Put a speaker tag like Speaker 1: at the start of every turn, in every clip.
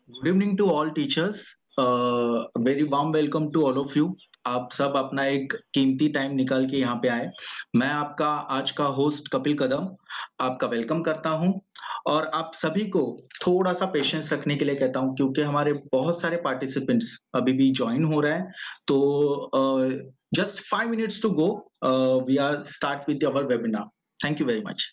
Speaker 1: Good evening to all teachers. Very warm welcome to all of you. आप सब अपना एक कीमती टाइम निकाल के यहाँ पे आए। मैं आपका आज का होस्ट कपिल कदम आपका वेलकम करता हूँ और आप सभी को थोड़ा सा पेशेंस रखने के लिए कहता हूँ क्योंकि हमारे बहुत सारे पार्टिसिपेंट्स अभी भी ज्वाइन हो रहे हैं। तो just 5 minutes to go, we are start with our webinar. Thank you very much.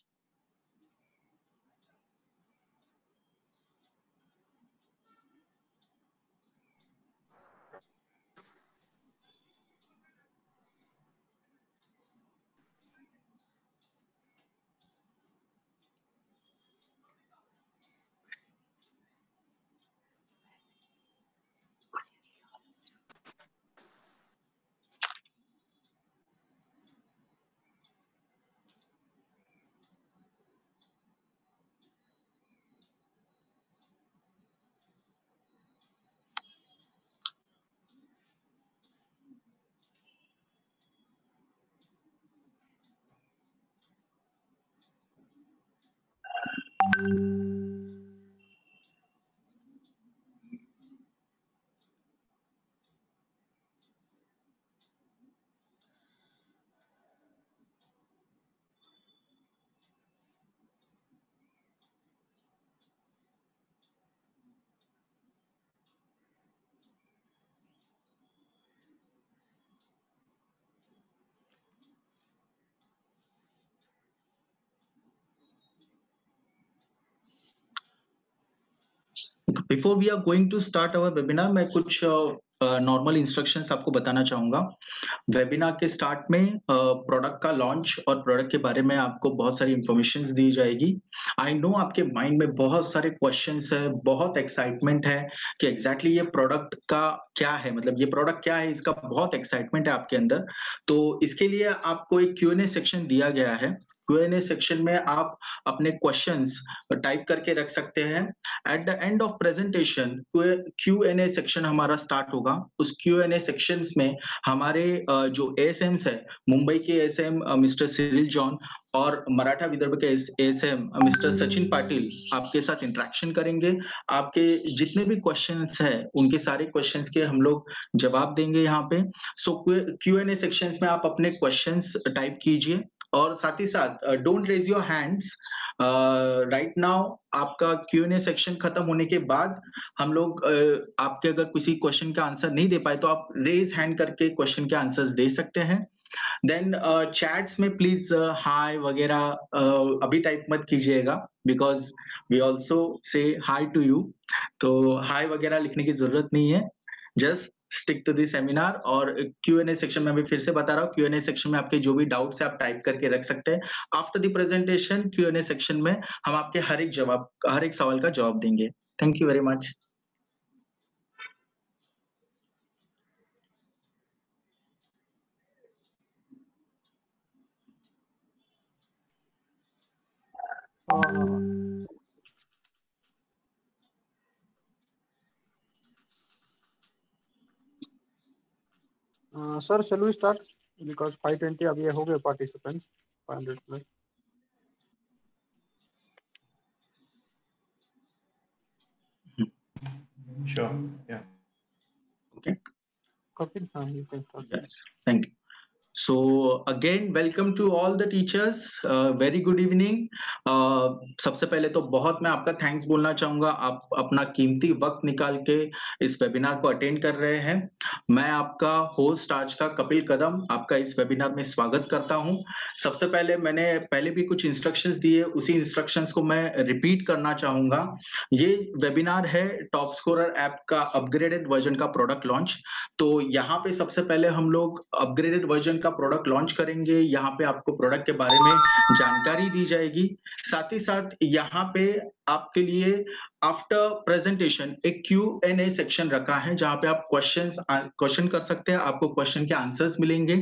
Speaker 1: Before we are going to start our webinar, मैं कुछ नॉर्मल इंस्ट्रक्शंस आपको बताना चाहूंगा। वेबिनार के स्टार्ट में प्रोडक्ट का लॉन्च और प्रोडक्ट के बारे में आपको बहुत सारी इंफॉर्मेशंस दी जाएगी। आई नो आपके माइंड में बहुत सारे क्वेश्चंस है, बहुत एक्साइटमेंट है कि एग्जैक्टली ये प्रोडक्ट का क्या है, मतलब ये प्रोडक्ट क्या है, इसका बहुत एक्साइटमेंट है आपके अंदर। तो इसके लिए आपको एक Q&A सेक्शन दिया गया है। Q&A सेक्शन में आप अपने क्वेश्चंस टाइप करके रख सकते हैं। At the end of presentation Q&A section हमारा स्टार्ट होगा। उस Q&A सेक्शंस में हमारे जो एएसएम्स है, मुंबई के एएसएम मिस्टर सिरिल जॉन और मराठा विदर्भ के एएसएम मिस्टर सचिन पाटिल आपके साथ इंटरेक्शन करेंगे। आपके जितने भी क्वेश्चंस हैं उनके सारे क्वेश्चंस के हम लोग जवाब देंगे यहाँ पे। सो Q&A सेक्शंस में आप अपने क्वेश्चंस टाइप कीजिए और साथ ही साथ don't raise your hands right now. आपका Q&A सेक्शन खत्म होने के बाद हम लोग आपके अगर किसी क्वेश्चन का आंसर नहीं दे पाए तो आप रेज हैंड करके क्वेश्चन के आंसर्स दे सकते हैं। देन चैट्स में प्लीज हाय वगैरह अभी टाइप मत कीजिएगा because we also say hi to you. तो हाय वगैरह लिखने की जरूरत नहीं है, just stick to the seminar. और Q&A सेक्शन में अभी फिर से बता रहा हूँ, Q&A सेक्शन में आपके जो भी डाउट्स है आप टाइप करके रख सकते हैं। After the presentation Q&A section में हम आपके हर एक सवाल का जवाब देंगे। Thank you very much.
Speaker 2: Sir, shall we start? Because 520 अब ये हो गए participants, 500 plus.
Speaker 3: Sure. Yeah.
Speaker 1: Okay.
Speaker 2: Kapil, you can start.
Speaker 1: Yes. Thank you. So again, welcome to all the teachers. Very good evening. सबसे पहले तो बहुत मैं आपका थैंक्स बोलना चाहूंगा, आप अपना कीमती वक्त निकाल के इस वेबिनार को अटेंड कर रहे हैं। मैं आपका होस्ट आज का कपिल कदम आपका इस वेबिनार में स्वागत करता हूं। सबसे पहले मैंने पहले भी कुछ इंस्ट्रक्शंस दिए, उसी इंस्ट्रक्शंस को मैं रिपीट करना चाहूंगा। ये वेबिनार है टॉप स्कोरर ऐप का अपग्रेडेड वर्जन का प्रोडक्ट लॉन्च। तो यहाँ पे सबसे पहले हम लोग अपग्रेडेड वर्जन का प्रोडक्ट लॉन्च करेंगे। यहाँ पे आपको प्रोडक्ट के बारे में जानकारी दी जाएगी। साथ ही साथ यहाँ पे आपके लिए आफ्टर प्रेजेंटेशन एक Q&A सेक्शन रखा है जहाँ पे आप क्वेश्चन कर सकते हैं, आपको क्वेश्चन के आंसर्स मिलेंगे।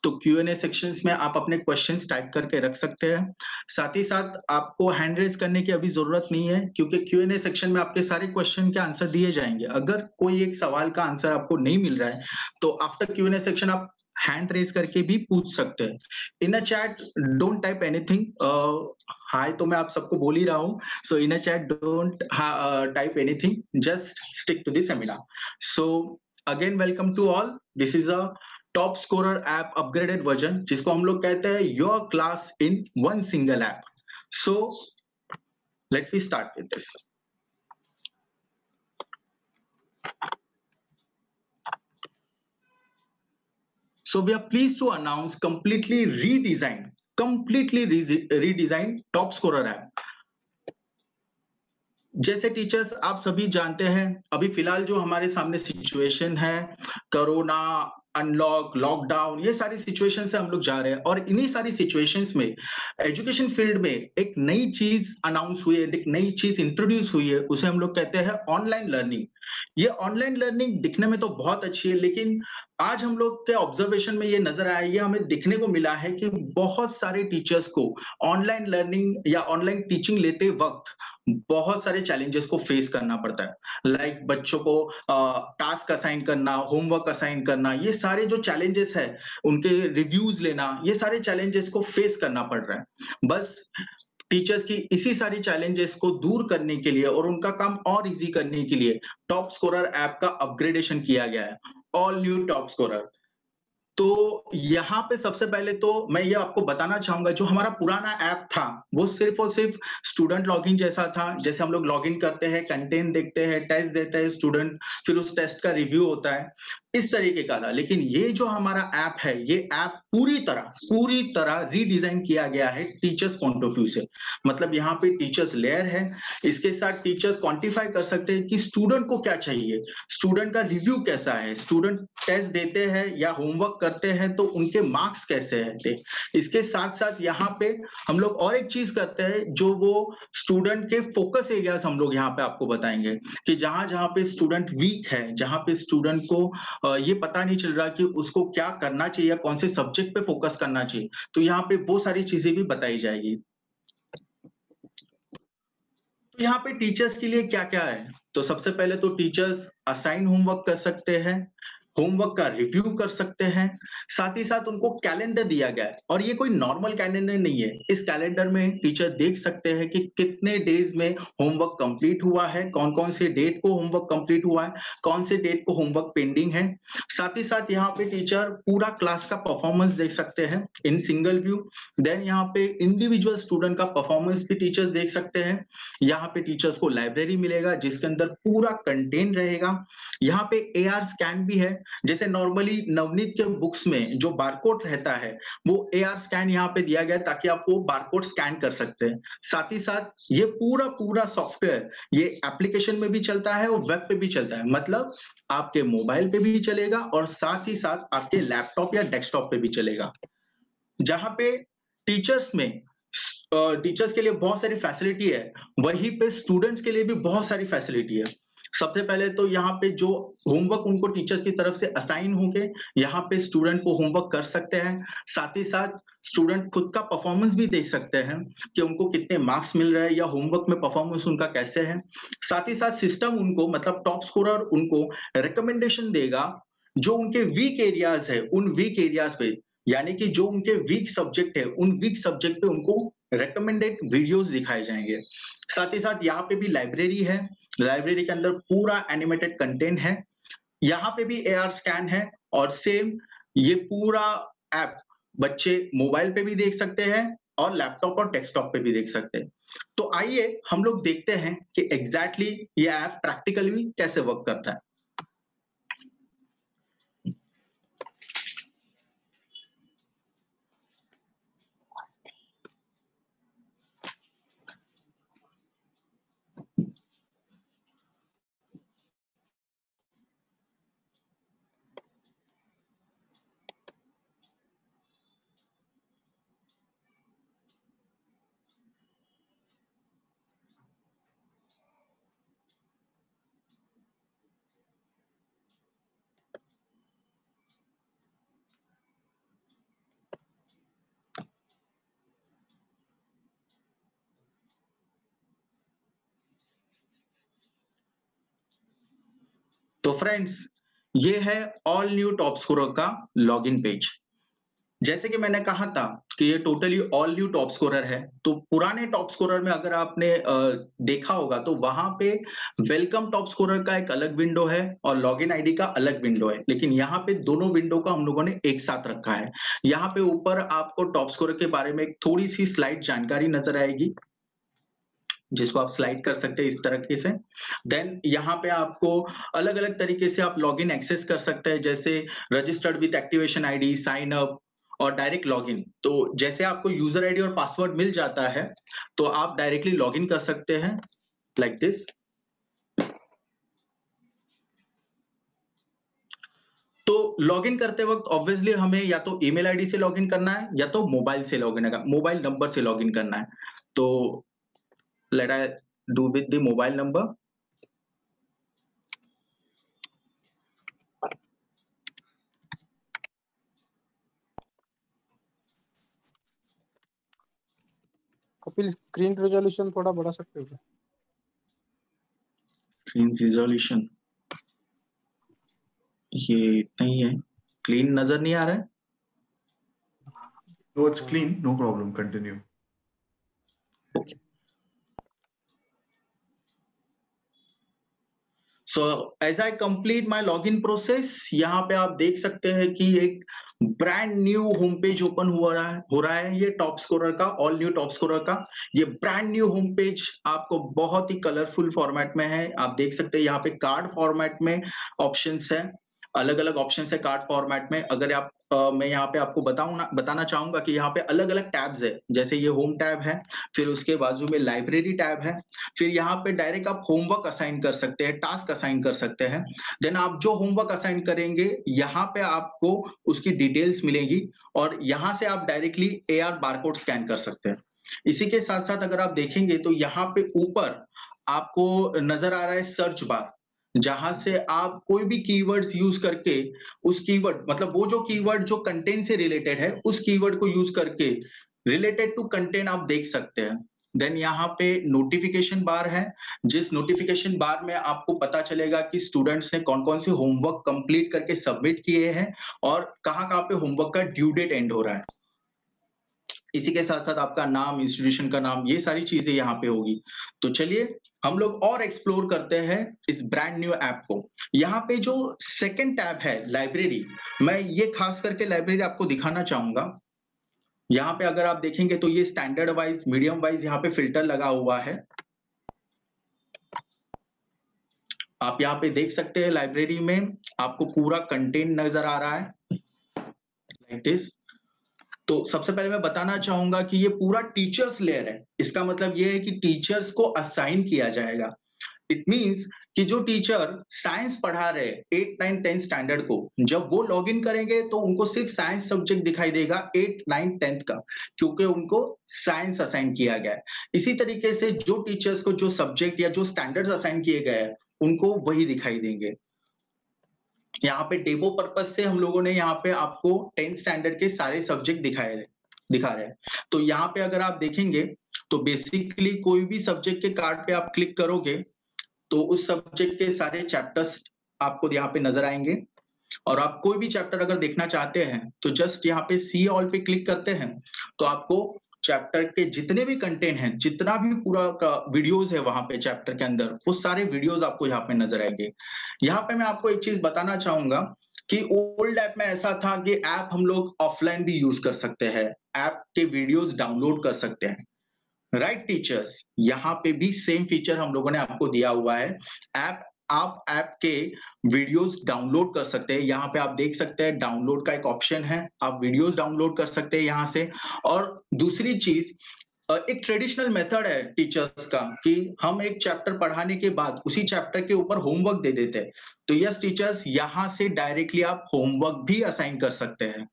Speaker 1: तो Q&A सेक्शंस में आप अपने क्वेश्चंस टाइप करके रख सकते हैं। साथ ही साथ आपको हैंड रेज करने की अभी जरूरत नहीं है क्योंकि Q&A सेक्शन में आपके सारे क्वेश्चन के आंसर दिए जाएंगे। अगर कोई एक सवाल का आंसर आपको नहीं मिल रहा है तो आफ्टर Q&A सेक्शन आप हैंड रेज करके भी पूछ सकते हैं। In a chat don't type anything, hi तो मैं आप सबको बोल ही रहा हूँ। So in a chat don't type anything, just stick to the seminar. So again welcome to all. This is a top scorer app upgraded version, जिसको हम लोग कहते हैं your class in one single app. So let me start with this. So we are pleased to announce completely redesigned Top Scorer app। जैसे teachers आप सभी जानते हैं, अभी फिलहाल जो हमारे सामने सिचुएशन है, कोरोना, अनलॉक, लॉकडाउन, ये सारी सिचुएशन से हम लोग जा रहे हैं और इन्हीं सारी सिचुएशंस में एजुकेशन फील्ड में एक नई चीज अनाउंस हुई है, एक नई चीज इंट्रोड्यूस हुई है, उसे हम लोग कहते हैं ऑनलाइन लर्निंग। ये ऑनलाइन लर्निंग दिखने में तो बहुत अच्छी है, लेकिन आज हम लोग के ऑब्जर्वेशन में ये नजर आया, ये हमें दिखने को मिला है कि बहुत सारे टीचर्स को ऑनलाइन लर्निंग या ऑनलाइन टीचिंग लेते वक्त बहुत सारे चैलेंजेस को फेस करना पड़ता है। लाइक बच्चों को टास्क असाइन करना, होमवर्क असाइन करना, ये सारे जो चैलेंजेस है, उनके रिव्यूज लेना, ये सारे चैलेंजेस को फेस करना पड़ रहा है। बस टीचर्स की इसी सारी चैलेंजेस को दूर करने के लिए और उनका काम और इजी करने के लिए टॉप स्कोरर ऐप का अपग्रेडेशन किया गया है, ऑल न्यू टॉप स्कोरर। तो यहाँ पे सबसे पहले तो मैं ये आपको बताना चाहूंगा, जो हमारा पुराना ऐप था वो सिर्फ और सिर्फ स्टूडेंट लॉगिन जैसा था। जैसे हम लोग लॉगिन करते हैं, कंटेंट देखते हैं, टेस्ट देता है स्टूडेंट, फिर उस टेस्ट का रिव्यू होता है, इस तरीके का था। लेकिन ये जो हमारा ऐप है, ये ऐप पूरी तरह रीडिजाइन किया गया है टीचर्स पॉइंट ऑफ व्यू से। मतलब यहाँ पे टीचर्स लेयर है, इसके साथ टीचर्स क्वांटिफाई कर सकते हैं कि स्टूडेंट को क्या चाहिए, स्टूडेंट का रिव्यू कैसा है, स्टूडेंट टेस्ट देते हैं या होमवर्क करते हैं तो उनके मार्क्स कैसे रहते। इसके साथ साथ यहाँ पे हम लोग और एक चीज करते हैं, जो वो स्टूडेंट के फोकस एरियाज हम लोग यहाँ पे आपको बताएंगे कि जहां जहां पे स्टूडेंट वीक है, जहां पे स्टूडेंट को ये पता नहीं चल रहा कि उसको क्या करना चाहिए, कौन से सब्जेक्ट पे फोकस करना चाहिए, तो यहाँ पे वो सारी चीजें भी बताई जाएगी। तो यहाँ पे टीचर्स के लिए क्या क्या है, तो सबसे पहले तो टीचर्स असाइन होमवर्क कर सकते हैं, होमवर्क का रिव्यू कर सकते हैं, साथ ही साथ उनको कैलेंडर दिया गया है और ये कोई नॉर्मल कैलेंडर नहीं है। इस कैलेंडर में टीचर देख सकते हैं कि कितने डेज में होमवर्क कंप्लीट हुआ है, कौन कौन से डेट को होमवर्क कंप्लीट हुआ है, कौन से डेट को होमवर्क पेंडिंग है। साथ ही साथ यहाँ पे टीचर पूरा क्लास का परफॉर्मेंस देख सकते हैं इन सिंगल व्यू। देन यहाँ पे इंडिविजुअल स्टूडेंट का परफॉर्मेंस भी टीचर्स देख सकते हैं। यहाँ पे टीचर्स को लाइब्रेरी मिलेगा जिसके अंदर पूरा कंटेंट रहेगा। यहाँ पे एआर स्कैन भी है, जैसे नॉर्मली नवनीत के बुक्स में जो बारकोड रहता है, वो एआर स्कैन यहाँ पे दिया गया है ताकि आप वो बारकोड स्कैन कर सकते हैं। साथ ही साथ ये पूरा सॉफ्टवेयर ये एप्लीकेशन में भी चलता है और वेब पे भी चलता है, मतलब आपके मोबाइल पे भी चलेगा और साथ ही साथ आपके लैपटॉप या डेस्कटॉप पे भी चलेगा। जहां पे टीचर्स में टीचर्स के लिए बहुत सारी फैसिलिटी है, वहीं पे स्टूडेंट्स के लिए भी बहुत सारी फैसिलिटी है। सबसे पहले तो यहाँ पे जो होमवर्क उनको टीचर्स की तरफ से असाइन होंगे, यहाँ पे स्टूडेंट को होमवर्क कर सकते हैं। साथ ही साथ स्टूडेंट खुद का परफॉर्मेंस भी देख सकते हैं कि उनको कितने मार्क्स मिल रहे हैं या होमवर्क में परफॉर्मेंस उनका कैसे है। साथ ही साथ सिस्टम उनको, मतलब टॉप स्कोरर उनको रिकमेंडेशन देगा जो उनके वीक एरियाज है, उन वीक एरियाज पे, यानी कि जो उनके वीक सब्जेक्ट है, उन वीक सब्जेक्ट पे उनको रेकमेंडेड वीडियोस दिखाए जाएंगे। साथ ही साथ यहाँ पे भी लाइब्रेरी है, लाइब्रेरी के अंदर पूरा एनिमेटेड कंटेंट है। यहाँ पे भी एआर स्कैन है और सेम ये पूरा ऐप बच्चे मोबाइल पे भी देख सकते हैं और लैपटॉप और डेस्कटॉप पे भी देख सकते हैं। तो आइए हम लोग देखते हैं कि एग्जैक्टली ये ऐप प्रैक्टिकली कैसे वर्क करता है। तो फ्रेंड्स, ये है ऑल न्यू टॉप स्कोरर का लॉगिन पेज। जैसे कि मैंने कहा था कि ये totally all new top scorer है, तो पुराने टॉप स्कोरर में अगर आपने देखा होगा तो वहां पे वेलकम टॉप स्कोरर का एक अलग विंडो है और लॉगिन आईडी का अलग विंडो है, लेकिन यहाँ पे दोनों विंडो को हम लोगों ने एक साथ रखा है। यहाँ पे ऊपर आपको टॉप स्कोरर के बारे में एक थोड़ी सी स्लाइड जानकारी नजर आएगी, जिसको आप स्लाइड कर सकते हैं इस तरीके से। देन यहाँ पे आपको अलग अलग तरीके से आप लॉगिन एक्सेस कर सकते हैं, जैसे registered with activation ID, sign up और डायरेक्ट लॉगिन। तो जैसे आपको यूजर आईडी और पासवर्ड मिल जाता है तो आप डायरेक्टली लॉगिन कर सकते हैं लाइक दिस। तो लॉगिन करते वक्त ऑब्वियसली हमें या तो ईमेल आईडी से लॉगिन करना है या तो मोबाइल से लॉगिन करना, मोबाइल नंबर से लॉगिन करना है। तो let I do with the mobile number.
Speaker 2: Kapil, screen resolution थोड़ा बढ़ा सकते हो क्या?
Speaker 1: स्क्रीन रिजोल्यूशन ये नहीं है, क्लीन नजर नहीं आ रहा है।
Speaker 3: No, it's clean. No problem. Continue.
Speaker 1: So as I complete my login process, यहाँ पे आप देख सकते हैं कि एक brand new home page open हो रहा है ये टॉप स्कोरर का, ऑल न्यू टॉप स्कोरर का। ये ब्रांड न्यू होम पेज आपको बहुत ही कलरफुल फॉर्मेट में है। आप देख सकते हैं यहाँ पे कार्ड फॉर्मेट में ऑप्शंस है, अलग अलग ऑप्शंस है कार्ड फॉर्मेट में। अगर आप मैं यहाँ पे आपको बताना चाहूंगा कि यहाँ पे अलग अलग टैब्स है, जैसे ये होम टैब है, फिर उसके बाजू में लाइब्रेरी टैब है, फिर यहाँ पे डायरेक्ट आप होमवर्क असाइन कर सकते हैं, टास्क असाइन कर सकते हैं। देन आप जो होमवर्क असाइन करेंगे यहाँ पे आपको उसकी डिटेल्स मिलेगी और यहाँ से आप डायरेक्टली AR बारकोड स्कैन कर सकते हैं। इसी के साथ साथ अगर आप देखेंगे तो यहाँ पे ऊपर आपको नजर आ रहा है सर्च बार, जहां से आप कोई भी कीवर्ड्स यूज करके उस कीवर्ड, मतलब वो जो कीवर्ड जो कंटेंट से रिलेटेड है उस कीवर्ड को यूज करके रिलेटेड टू कंटेंट आप देख सकते हैं। देन यहाँ पे नोटिफिकेशन बार है, जिस नोटिफिकेशन बार में आपको पता चलेगा कि स्टूडेंट्स ने कौन कौन से होमवर्क कंप्लीट करके सबमिट किए हैं और कहाँ पे होमवर्क का ड्यू डेट एंड हो रहा है। इसी के साथ साथ आपका नाम, इंस्टीट्यूशन का नाम, ये सारी चीजें यहाँ पे होगी। तो चलिए हम लोग और एक्सप्लोर करते हैं इस ब्रांड न्यू ऐप को। यहाँ पे जो सेकंड टैब है लाइब्रेरी, मैं ये खास करके लाइब्रेरी आपको दिखाना चाहूंगा। यहाँ पे अगर आप देखेंगे तो ये स्टैंडर्ड वाइज, मीडियम वाइज यहाँ पे फिल्टर लगा हुआ है। आप यहाँ पे देख सकते हैं लाइब्रेरी में आपको पूरा कंटेंट नजर आ रहा है लाइक दिस। तो सबसे पहले मैं बताना चाहूंगा कि ये पूरा टीचर्स लेयर है। इसका मतलब ये है कि टीचर्स को असाइन किया जाएगा। इट मींस कि जो टीचर साइंस पढ़ा रहे 8, 9, 10 स्टैंडर्ड को, जब वो लॉगिन करेंगे तो उनको सिर्फ साइंस सब्जेक्ट दिखाई देगा 8, 9, 10 का, क्योंकि उनको साइंस असाइन किया गया है। इसी तरीके से जो टीचर्स को जो सब्जेक्ट या जो स्टैंडर्ड्स असाइन किए गए हैं उनको वही दिखाई देंगे। यहाँ पे डेमो पर्पज से हम लोगों ने यहाँ पे आपको 10th स्टैंडर्ड के सारे सब्जेक्ट दिखा रहे हैं। तो यहाँ पे अगर आप देखेंगे तो बेसिकली कोई भी सब्जेक्ट के कार्ड पे आप क्लिक करोगे तो उस सब्जेक्ट के सारे चैप्टर्स आपको यहाँ पे नजर आएंगे। और आप कोई भी चैप्टर अगर देखना चाहते हैं तो जस्ट यहाँ पे सी ऑल पे क्लिक करते हैं तो आपको चैप्टर के जितने भी कंटेंट हैं, जितना भी पूरा का वीडियोस है वहां पे चैप्टर के अंदर, वो सारे वीडियोस आपको यहाँ पे नजर आएंगे। यहाँ पे मैं आपको एक चीज बताना चाहूंगा कि ओल्ड ऐप में ऐसा था कि ऐप हम लोग ऑफलाइन भी यूज कर सकते हैं, ऐप के वीडियोस डाउनलोड कर सकते हैं। राइट टीचर्स, यहाँ पे भी सेम फीचर हम लोगों ने आपको दिया हुआ है। आप ऐप के वीडियोस डाउनलोड कर सकते हैं। यहाँ पे आप देख सकते हैं डाउनलोड का एक ऑप्शन है, आप वीडियोस डाउनलोड कर सकते हैं यहाँ से। और दूसरी चीज, एक ट्रेडिशनल मेथड है टीचर्स का कि हम एक चैप्टर पढ़ाने के बाद उसी चैप्टर के ऊपर होमवर्क दे देते हैं। तो यस टीचर्स, यहाँ से डायरेक्टली आप होमवर्क भी असाइन कर सकते हैं।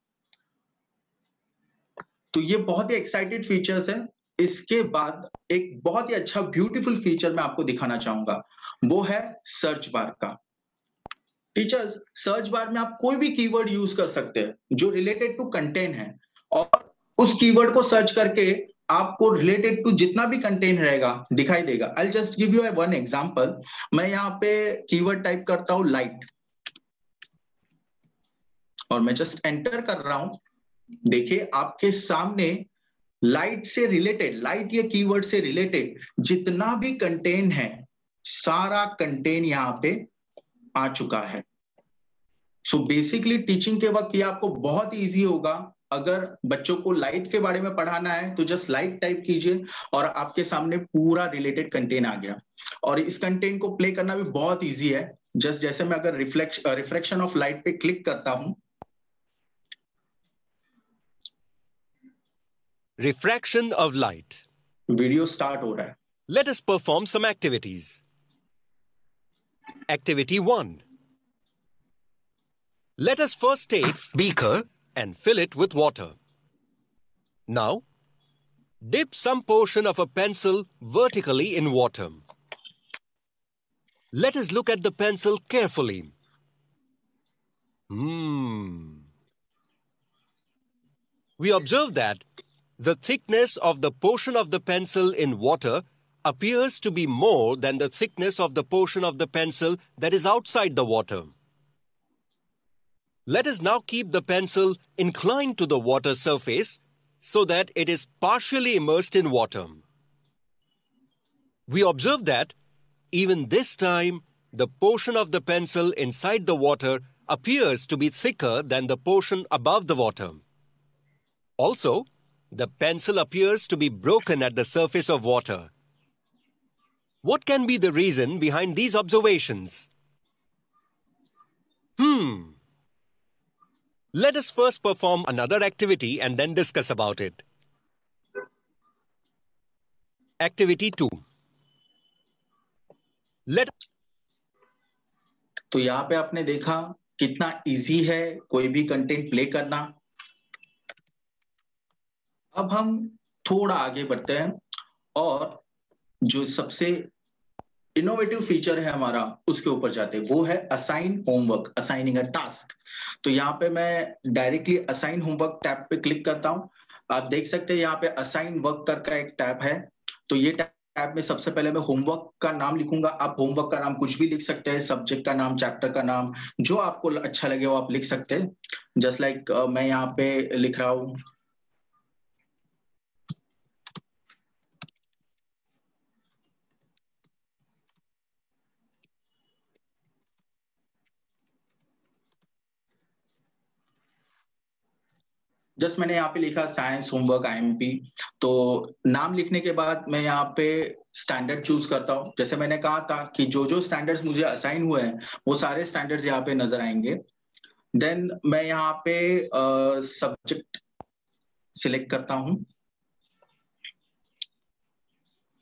Speaker 1: तो ये बहुत ही एक्साइटेड फीचर्स है। इसके बाद एक बहुत ही अच्छा ब्यूटीफुल फीचर मैं आपको दिखाना चाहूंगा, वो है सर्च बार का। टीचर्स, सर्च बार में आप कोई भी कीवर्ड यूज कर सकते हैं जो रिलेटेड टू कंटेंट है, और उस कीवर्ड को सर्च करके आपको रिलेटेड टू जितना भी कंटेंट रहेगा दिखाई देगा। I just give you one example. मैं यहाँ पे कीवर्ड टाइप करता हूं लाइट और मैं जस्ट एंटर कर रहा हूं। देखिए आपके सामने लाइट से रिलेटेड, लाइट ये कीवर्ड से रिलेटेड जितना भी कंटेंट है, सारा कंटेंट यहां पे आ चुका है। सो बेसिकली टीचिंग के वक्त ये आपको बहुत इजी होगा। अगर बच्चों को लाइट के बारे में पढ़ाना है तो जस्ट लाइट टाइप कीजिए और आपके सामने पूरा रिलेटेड कंटेंट आ गया। और इस कंटेंट को प्ले करना भी बहुत इजी है। जस्ट जैसे मैं अगर रिफ्लेक्शन ऑफ लाइट पे क्लिक करता हूं,
Speaker 4: Refraction of light.
Speaker 1: Video start हो रहा है।
Speaker 4: Let us perform some activities. Activity 1. Let us first take beaker and fill it with water. Now, dip some portion of a pencil vertically in water. Let us look at the pencil carefully. We observe that the thickness of the portion of the pencil in water appears to be more than the thickness of the portion of the pencil that is outside the water. Let us now keep the pencil inclined to the water surface so that it is partially immersed in water. We observe that even this time the portion of the pencil inside the water appears to be thicker than the portion above the water. Also, the pencil appears to be broken at the surface of water. What can be the reason behind these observations? Let us first perform another activity and then discuss about it. Activity 2.
Speaker 1: तो यहाँ पे आपने देखा कितना easy है कोई भी content play करना। अब हम थोड़ा आगे बढ़ते हैं और जो सबसे इनोवेटिव फीचर है हमारा उसके ऊपर जाते हैं, वो है असाइन होमवर्क, असाइनिंग अ टास्क। तो यहाँ पे मैं डायरेक्टली असाइन होमवर्क टैब पे क्लिक करता हूँ। आप देख सकते हैं यहाँ पे असाइन वर्क का एक टैब है। तो ये टैब में सबसे पहले मैं होमवर्क का नाम लिखूंगा। आप होमवर्क का नाम कुछ भी लिख सकते हैं, सब्जेक्ट का नाम, चैप्टर का नाम, जो आपको अच्छा लगे वो आप लिख सकते हैं। जस्ट लाइक मैं यहाँ पे लिख रहा हूँ जस्ट मैंने यहाँ पे लिखा साइंस होमवर्क आईएमपी। तो नाम लिखने के बाद मैं यहाँ पे स्टैंडर्ड चूज करता हूँ। जैसे मैंने कहा था कि जो जो स्टैंडर्ड्स मुझे असाइन हुए हैं वो सारे स्टैंडर्ड्स यहाँ पे नजर आएंगे। देन मैं यहाँ पे सब्जेक्ट सिलेक्ट करता हूँ।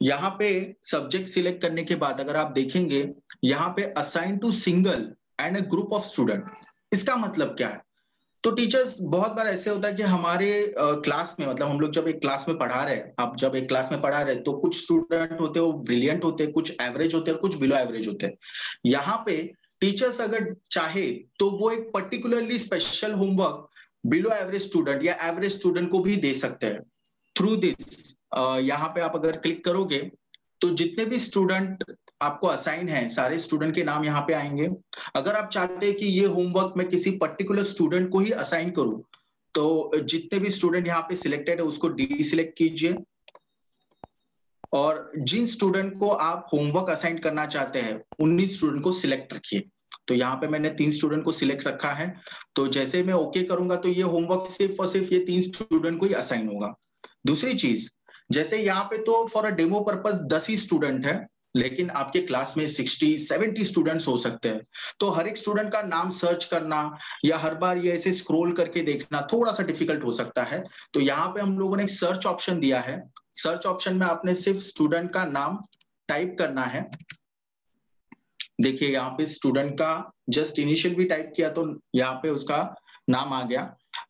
Speaker 1: यहाँ पे सब्जेक्ट सिलेक्ट करने के बाद अगर आप देखेंगे यहाँ पे assign to single and a group of student, इसका मतलब क्या है? तो टीचर्स बहुत बार ऐसे होता है कि हमारे क्लास में, मतलब हम लोग जब एक क्लास में पढ़ा रहे हैं, आप जब एक क्लास में पढ़ा रहे हैं तो कुछ स्टूडेंट होते हैं वो ब्रिलियंट होते हैं, कुछ एवरेज होते हैं, कुछ बिलो एवरेज होते हैं। यहाँ पे टीचर्स अगर चाहे तो वो एक particularly special homework below average student या एवरेज स्टूडेंट को भी दे सकते हैं। थ्रू दिस यहाँ पे आप अगर क्लिक करोगे तो जितने भी स्टूडेंट आपको असाइन है सारे स्टूडेंट के नाम यहाँ पे आएंगे। अगर आप चाहते हैं कि ये होमवर्क मैं किसी पर्टिकुलर स्टूडेंट को ही असाइन करूं तो जितने भी स्टूडेंट यहाँ पे सिलेक्टेड है उसको डी सिलेक्ट कीजिए और जिन स्टूडेंट को आप होमवर्क असाइन करना चाहते हैं उन्हीं स्टूडेंट को सिलेक्ट रखिए। तो यहाँ पे मैंने 3 स्टूडेंट को सिलेक्ट रखा है। तो जैसे मैं ओके करूंगा तो ये होमवर्क सिर्फ और सिर्फ ये 3 स्टूडेंट को ही असाइन होगा। दूसरी चीज, जैसे यहाँ पे तो for a demo purpose 10 he student है, लेकिन आपके क्लास में 60-70 स्टूडेंट्स हो सकते हैं। तो हर एक स्टूडेंट का नाम सर्च करना या हर बार ये ऐसे स्क्रॉल करके देखना थोड़ा सा डिफिकल्ट हो सकता है। तो यहाँ पे हम लोगों ने एक सर्च ऑप्शन दिया है। सर्च ऑप्शन में आपने सिर्फ स्टूडेंट का नाम टाइप करना है। देखिए यहाँ पे स्टूडेंट का जस्ट इनिशियल भी टाइप किया तो यहाँ पे उसका नाम आ गया।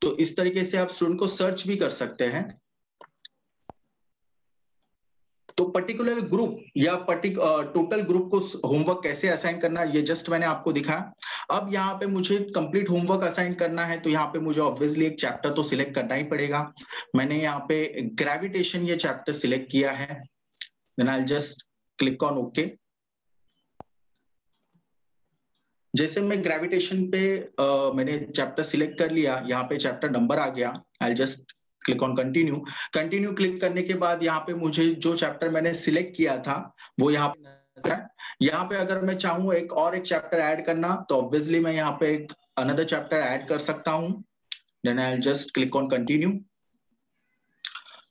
Speaker 1: तो इस तरीके से आप स्टूडेंट को सर्च भी कर सकते हैं। तो पर्टिकुलर ग्रुप या टोटल ग्रुप को होमवर्क कैसे असाइन करना ये जस्ट मैंने आपको दिखाया। अब यहाँ पे मुझे कंप्लीट होमवर्क असाइन करना है तो यहाँ पे मुझे ऑब्वियसली एक चैप्टर तो सिलेक्ट करना ही पड़ेगा। मैंने यहाँ पे ग्रेविटेशन ये चैप्टर सिलेक्ट किया है। Then I just click on okay. जैसे मैं ग्रेविटेशन पे मैंने चैप्टर सिलेक्ट कर लिया, यहाँ पे चैप्टर नंबर आ गया, आई just click on continue. Continue click करने के बाद यहाँ पे मुझे जो चैप्टर मैंने सिलेक्ट किया था वो यहाँ पे अगर मैं चाहूँ एक चैप्टर ऐड करना, तो ऑब्वियसली मैं यहाँ पे एक अनदर चैप्टर ऐड कर सकता हूँ। Then I just click on continue.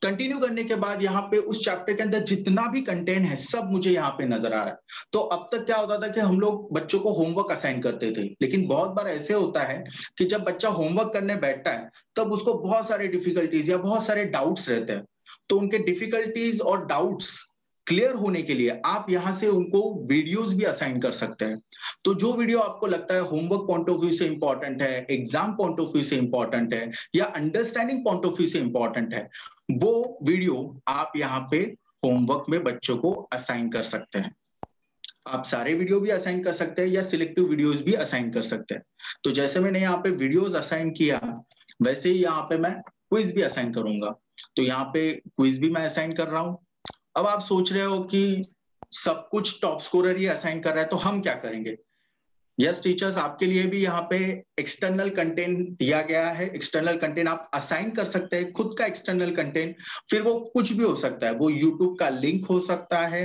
Speaker 1: Continue करने के बाद यहाँ पे उस चैप्टर के अंदर जितना भी कंटेंट है सब मुझे यहाँ पे नजर आ रहा है। तो अब तक क्या होता था कि हम लोग बच्चों को होमवर्क असाइन करते थे, लेकिन बहुत बार ऐसे होता है कि जब बच्चा होमवर्क करने बैठता है तब उसको बहुत सारे डिफिकल्टीज या बहुत सारे डाउट्स रहते हैं। तो उनके डिफिकल्टीज और डाउट्स क्लियर होने के लिए आप यहाँ से उनको वीडियोस भी असाइन कर सकते हैं। तो जो वीडियो आपको लगता है होमवर्क पॉइंट ऑफ व्यू से इंपॉर्टेंट है, एग्जाम पॉइंट ऑफ व्यू से इंपॉर्टेंट है या अंडरस्टैंडिंग पॉइंट ऑफ व्यू से इंपॉर्टेंट है, वो वीडियो आप यहाँ पे होमवर्क में बच्चों को असाइन कर सकते हैं। आप सारे वीडियो भी असाइन कर सकते हैं या सिलेक्टिव वीडियोस भी असाइन कर सकते हैं। तो जैसे मैंने यहाँ पे वीडियोस असाइन किया, वैसे ही यहाँ पे मैं क्विज भी असाइन करूंगा। तो यहाँ पे क्विज भी मैं असाइन कर रहा हूं। अब आप सोच रहे हो कि सब कुछ टॉप स्कोरर ही असाइन कर रहा है, तो हम क्या करेंगे? यस टीचर्स, आपके लिए भी यहाँ पे एक्सटर्नल कंटेंट दिया गया है। एक्सटर्नल कंटेंट आप असाइन कर सकते हैं, खुद का एक्सटर्नल कंटेंट। फिर वो कुछ भी हो सकता है, वो यूट्यूब का लिंक हो सकता है,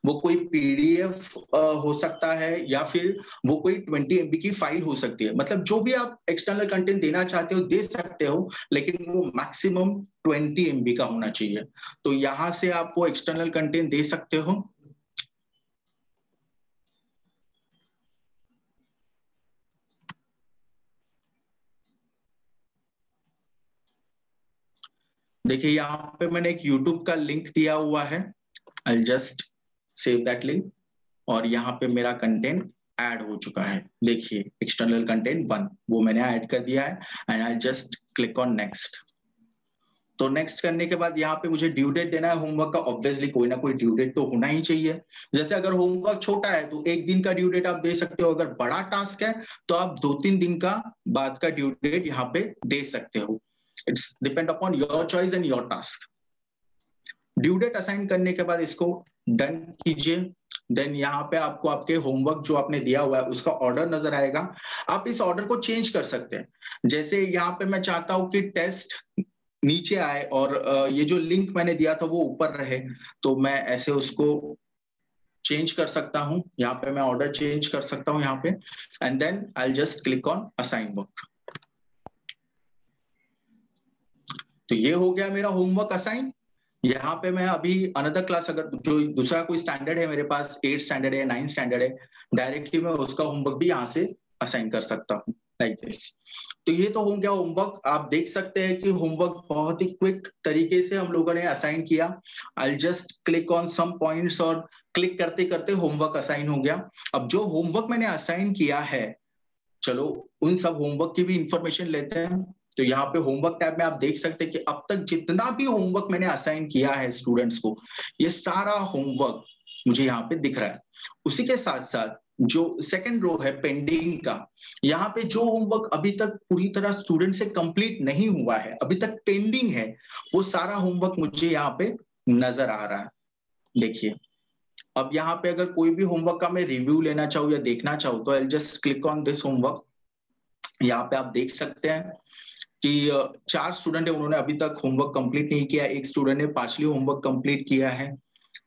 Speaker 1: वो कोई पीडीएफ हो सकता है, या फिर वो कोई 20 MB की फाइल हो सकती है। मतलब जो भी आप एक्सटर्नल कंटेंट देना चाहते हो दे सकते हो, लेकिन वो मैक्सिमम 20 MB का होना चाहिए। तो यहाँ से आप वो एक्सटर्नल कंटेंट दे सकते हो। देखिए यहाँ पे मैंने एक YouTube का लिंक दिया हुआ है। I'll just save that link और यहाँ पे मेरा कंटेंट ऐड हो चुका है। देखिए एक्सटर्नल कंटेंट 1 वो मैंने ऐड कर दिया है and I'll just click on next। तो नेक्स्ट करने के बाद यहाँ पे मुझे ड्यू डेट देना है होमवर्क का। ऑब्वियसली कोई ना कोई ड्यू डेट तो होना ही चाहिए। जैसे अगर होमवर्क छोटा है तो 1 दिन का ड्यू डेट आप दे सकते हो, अगर बड़ा टास्क है तो आप 2-3 दिन का बाद का ड्यू डेट यहाँ पे दे सकते हो। It's depend upon your choice and your task. Due date assign करने के बाद इसको डन कीजिए। देन यहाँ पे आपको आपके होमवर्क जो आपने दिया हुआ है उसका ऑर्डर नजर आएगा। आप इस ऑर्डर को चेंज कर सकते हैं। जैसे यहाँ पे मैं चाहता हूं कि टेस्ट नीचे आए और ये जो लिंक मैंने दिया था वो ऊपर रहे, तो मैं ऐसे उसको चेंज कर सकता हूं। यहाँ पे मैं ऑर्डर चेंज कर सकता हूं यहाँ पे and then I will just click on assign work. तो ये हो गया मेरा होमवर्क असाइन। यहाँ पे मैं अभी अनदर क्लास, अगर जो दूसरा कोई स्टैंडर्ड है मेरे पास, 8th स्टैंडर्ड है, 9th स्टैंडर्ड है, डायरेक्टली मैं उसका होमवर्क भी यहाँ से असाइन कर सकता हूँ लाइक दिस। तो ये तो हो गया होमवर्क। आप देख सकते हैं कि होमवर्क बहुत ही क्विक तरीके से हम लोगों ने असाइन किया। I just click on some points और क्लिक करते करते होमवर्क असाइन हो गया। अब जो होमवर्क मैंने असाइन किया है, चलो उन सब होमवर्क की भी इंफॉर्मेशन लेते हैं। तो यहाँ पे होमवर्क टैब में आप देख सकते हैं कि अब तक जितना भी होमवर्क मैंने असाइन किया है स्टूडेंट्स को, ये सारा होमवर्क मुझे यहाँ पे दिख रहा है। उसी के साथ साथ जो सेकंड रो है पेंडिंग का, यहाँ पे जो होमवर्क अभी तक पूरी तरह स्टूडेंट से कंप्लीट नहीं हुआ है, अभी तक पेंडिंग है, वो सारा होमवर्क मुझे यहाँ पे नजर आ रहा है। देखिए अब यहाँ पे अगर कोई भी होमवर्क का मैं रिव्यू लेना चाहूँ या देखना चाहूँ तो आई just click on this homework. यहाँ पे आप देख सकते हैं कि 4 स्टूडेंट है, उन्होंने अभी तक होमवर्क कंप्लीट नहीं किया। एक स्टूडेंट ने पार्शली होमवर्क कंप्लीट किया है,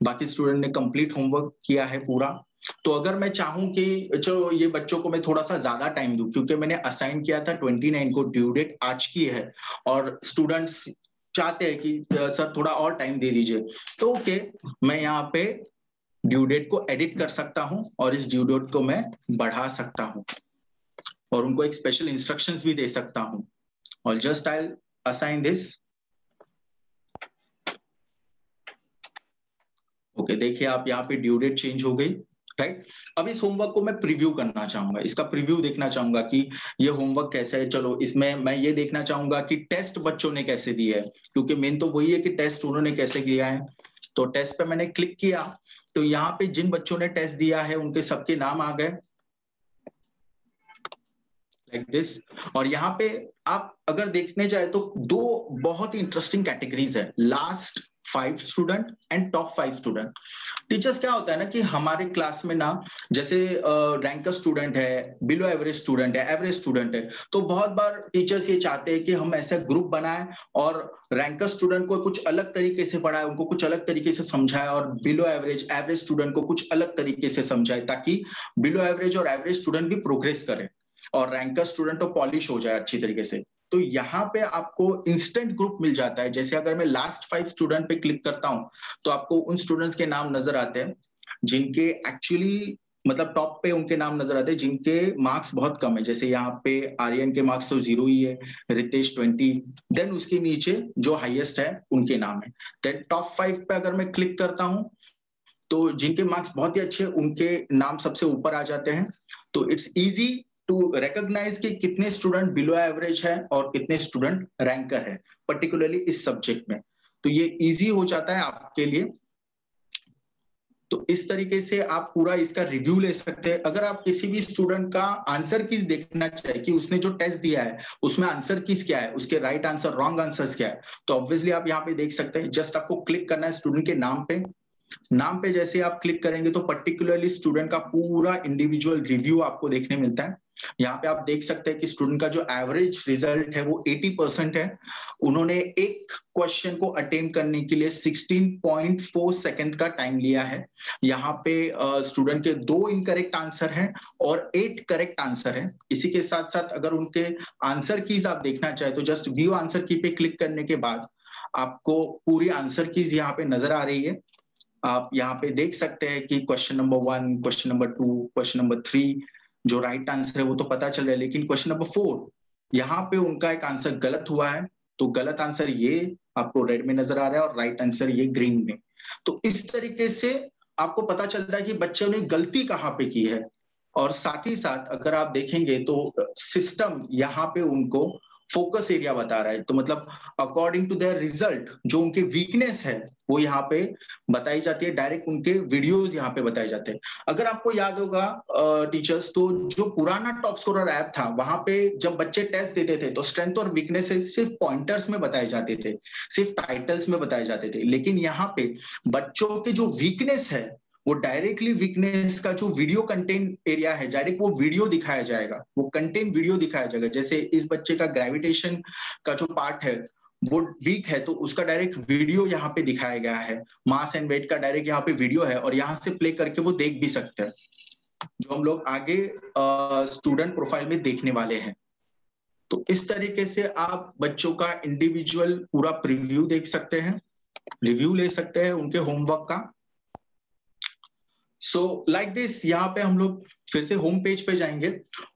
Speaker 1: बाकी स्टूडेंट ने कंप्लीट होमवर्क किया है पूरा। तो अगर मैं चाहूं कि चलो ये बच्चों को मैं थोड़ा सा ज्यादा टाइम दूं, क्योंकि मैंने असाइन किया था 29 को, ड्यू डेट आज की है और स्टूडेंट्स चाहते हैं कि सर थोड़ा और टाइम दे दीजिए, तो ओके, मैं यहाँ पे ड्यू डेट को एडिट कर सकता हूं और इस ड्यू डेट को मैं बढ़ा सकता हूं और उनको एक स्पेशल इंस्ट्रक्शंस भी दे सकता हूं। और just I assign this. Okay, देखिए आप यहाँ पे ड्यू डेट चेंज हो गई, राइट। अब इस होमवर्क को मैं प्रीव्यू करना चाहूंगा, इसका प्रीव्यू देखना चाहूंगा कि ये होमवर्क कैसा है। चलो इसमें मैं ये देखना चाहूंगा कि टेस्ट बच्चों ने कैसे दिया है, क्योंकि मेन तो वही है कि टेस्ट उन्होंने कैसे किया है। तो टेस्ट पे मैंने क्लिक किया तो यहाँ पे जिन बच्चों ने टेस्ट दिया है उनके सबके नाम आ गए लाइक दिस। और यहाँ पे आप अगर देखने जाए तो 2 बहुत ही इंटरेस्टिंग कैटेगरीज है। Last 5 student and top 5 student. Teachers क्या होता है ना कि हमारे क्लास में ना जैसे रैंकर स्टूडेंट है, बिलो एवरेज स्टूडेंट है, एवरेज स्टूडेंट है, तो बहुत बार टीचर्स ये चाहते हैं कि हम ऐसा ग्रुप बनाएं और रैंकर स्टूडेंट को कुछ अलग तरीके से पढ़ाए, उनको कुछ अलग तरीके से समझाए, और बिलो एवरेज एवरेज स्टूडेंट को कुछ अलग तरीके से समझाए, ताकि बिलो एवरेज और एवरेज स्टूडेंट भी प्रोग्रेस करे और रैंकर स्टूडेंट तो पॉलिश हो जाए अच्छी तरीके से। तो यहाँ पे आपको इंस्टेंट ग्रुप मिल जाता है। जैसे अगर मैं लास्ट 5 स्टूडेंट पे क्लिक करता हूं तो आपको उन स्टूडेंट्स के नाम नजर आते हैं जिनके एक्चुअली मतलब टॉप पे उनके नाम नजर आते हैं जिनके मार्क्स बहुत कम है। जैसे यहाँ पे आर्यन के मार्क्स तो 0 ही है, रितेश 20, देन उसके नीचे जो हाईएस्ट है उनके नाम है। देन टॉप 5 पे अगर मैं क्लिक करता हूं तो जिनके मार्क्स बहुत ही अच्छे उनके नाम सबसे ऊपर आ जाते हैं। तो इट्स इजी टू रिकॉग्नाइज कि कितने स्टूडेंट बिलो एवरेज है और कितने स्टूडेंट रैंकर है, पर्टिकुलरली इस सब्जेक्ट में। तो ये इजी हो जाता है आपके लिए। तो इस तरीके से आप पूरा इसका रिव्यू ले सकते हैं। अगर आप किसी भी स्टूडेंट का आंसर कीज देखना चाहे कि उसने जो टेस्ट दिया है उसमें आंसर कीज क्या है, उसके राइट आंसर रॉन्ग आंसर्स क्या है, तो ऑब्वियसली आप यहाँ पे देख सकते हैं। जस्ट आपको क्लिक करना है स्टूडेंट के नाम पे। नाम पे जैसे आप क्लिक करेंगे तो पर्टिकुलरली स्टूडेंट का पूरा इंडिविजुअल रिव्यू आपको देखने मिलता है। यहाँ पे आप देख सकते हैं कि स्टूडेंट का जो एवरेज रिजल्ट है वो 80% है। उन्होंने एक क्वेश्चन को अटेम्प्ट करने के लिए 16.4 सेकंड का टाइम लिया है। यहाँ पे स्टूडेंट के 2 इनकरेक्ट आंसर हैं और 8 करेक्ट आंसर है। इसी के साथ साथ अगर उनके आंसर कीज आप देखना चाहे तो जस्ट व्यू आंसर की पे क्लिक करने के बाद आपको पूरी आंसर कीज यहाँ पे नजर आ रही है। आप यहाँ पे देख सकते हैं कि question number 1, question number 2, question number 3 जो राइट आंसर है वो तो पता चल रहा है, लेकिन क्वेश्चन नंबर 4 यहाँ पे उनका एक आंसर गलत हुआ है। तो गलत आंसर ये आपको रेड में नजर आ रहा है और राइट आंसर ये ग्रीन में। तो इस तरीके से आपको पता चलता है कि बच्चों ने गलती कहाँ पे की है। और साथ ही साथ अगर आप देखेंगे तो सिस्टम यहाँ पे उनको फोकस एरिया बता रहा है। तो मतलब अकॉर्डिंग टू देयर रिजल्ट जो उनके वीकनेस है वो यहाँ पे बताई जाती है, डायरेक्ट उनके वीडियोस यहाँ पे बताए जाते हैं। अगर आपको याद होगा टीचर्स, तो जो पुराना टॉप स्कोरर ऐप था वहां पे जब बच्चे टेस्ट देते थे तो स्ट्रेंथ और वीकनेसेस सिर्फ पॉइंटर्स में बताए जाते थे, सिर्फ टाइटल्स में बताए जाते थे। लेकिन यहाँ पे बच्चों के जो वीकनेस है वो डायरेक्टली वीकनेस का जो वीडियो कंटेंट एरिया है डायरेक्ट वो वीडियो दिखाया जाएगा, वो कंटेंट वीडियो दिखाया जाएगा। जैसे इस बच्चे का ग्रेविटेशन का जो पार्ट है वो वीक है तो उसका डायरेक्ट वीडियो यहाँ पे दिखाया गया है। मास एंड वेट का डायरेक्ट यहाँ पे वीडियो है और यहाँ से प्ले करके वो देख भी सकते हैं, जो हम लोग आगे स्टूडेंट प्रोफाइल में देखने वाले हैं। तो इस तरीके से आप बच्चों का इंडिविजुअल पूरा प्रीव्यू देख सकते हैं, रिव्यू ले सकते हैं उनके होमवर्क का। सो लाइक दिस यहाँ पे हम लोग फिर से होम पेज पे जाएंगे।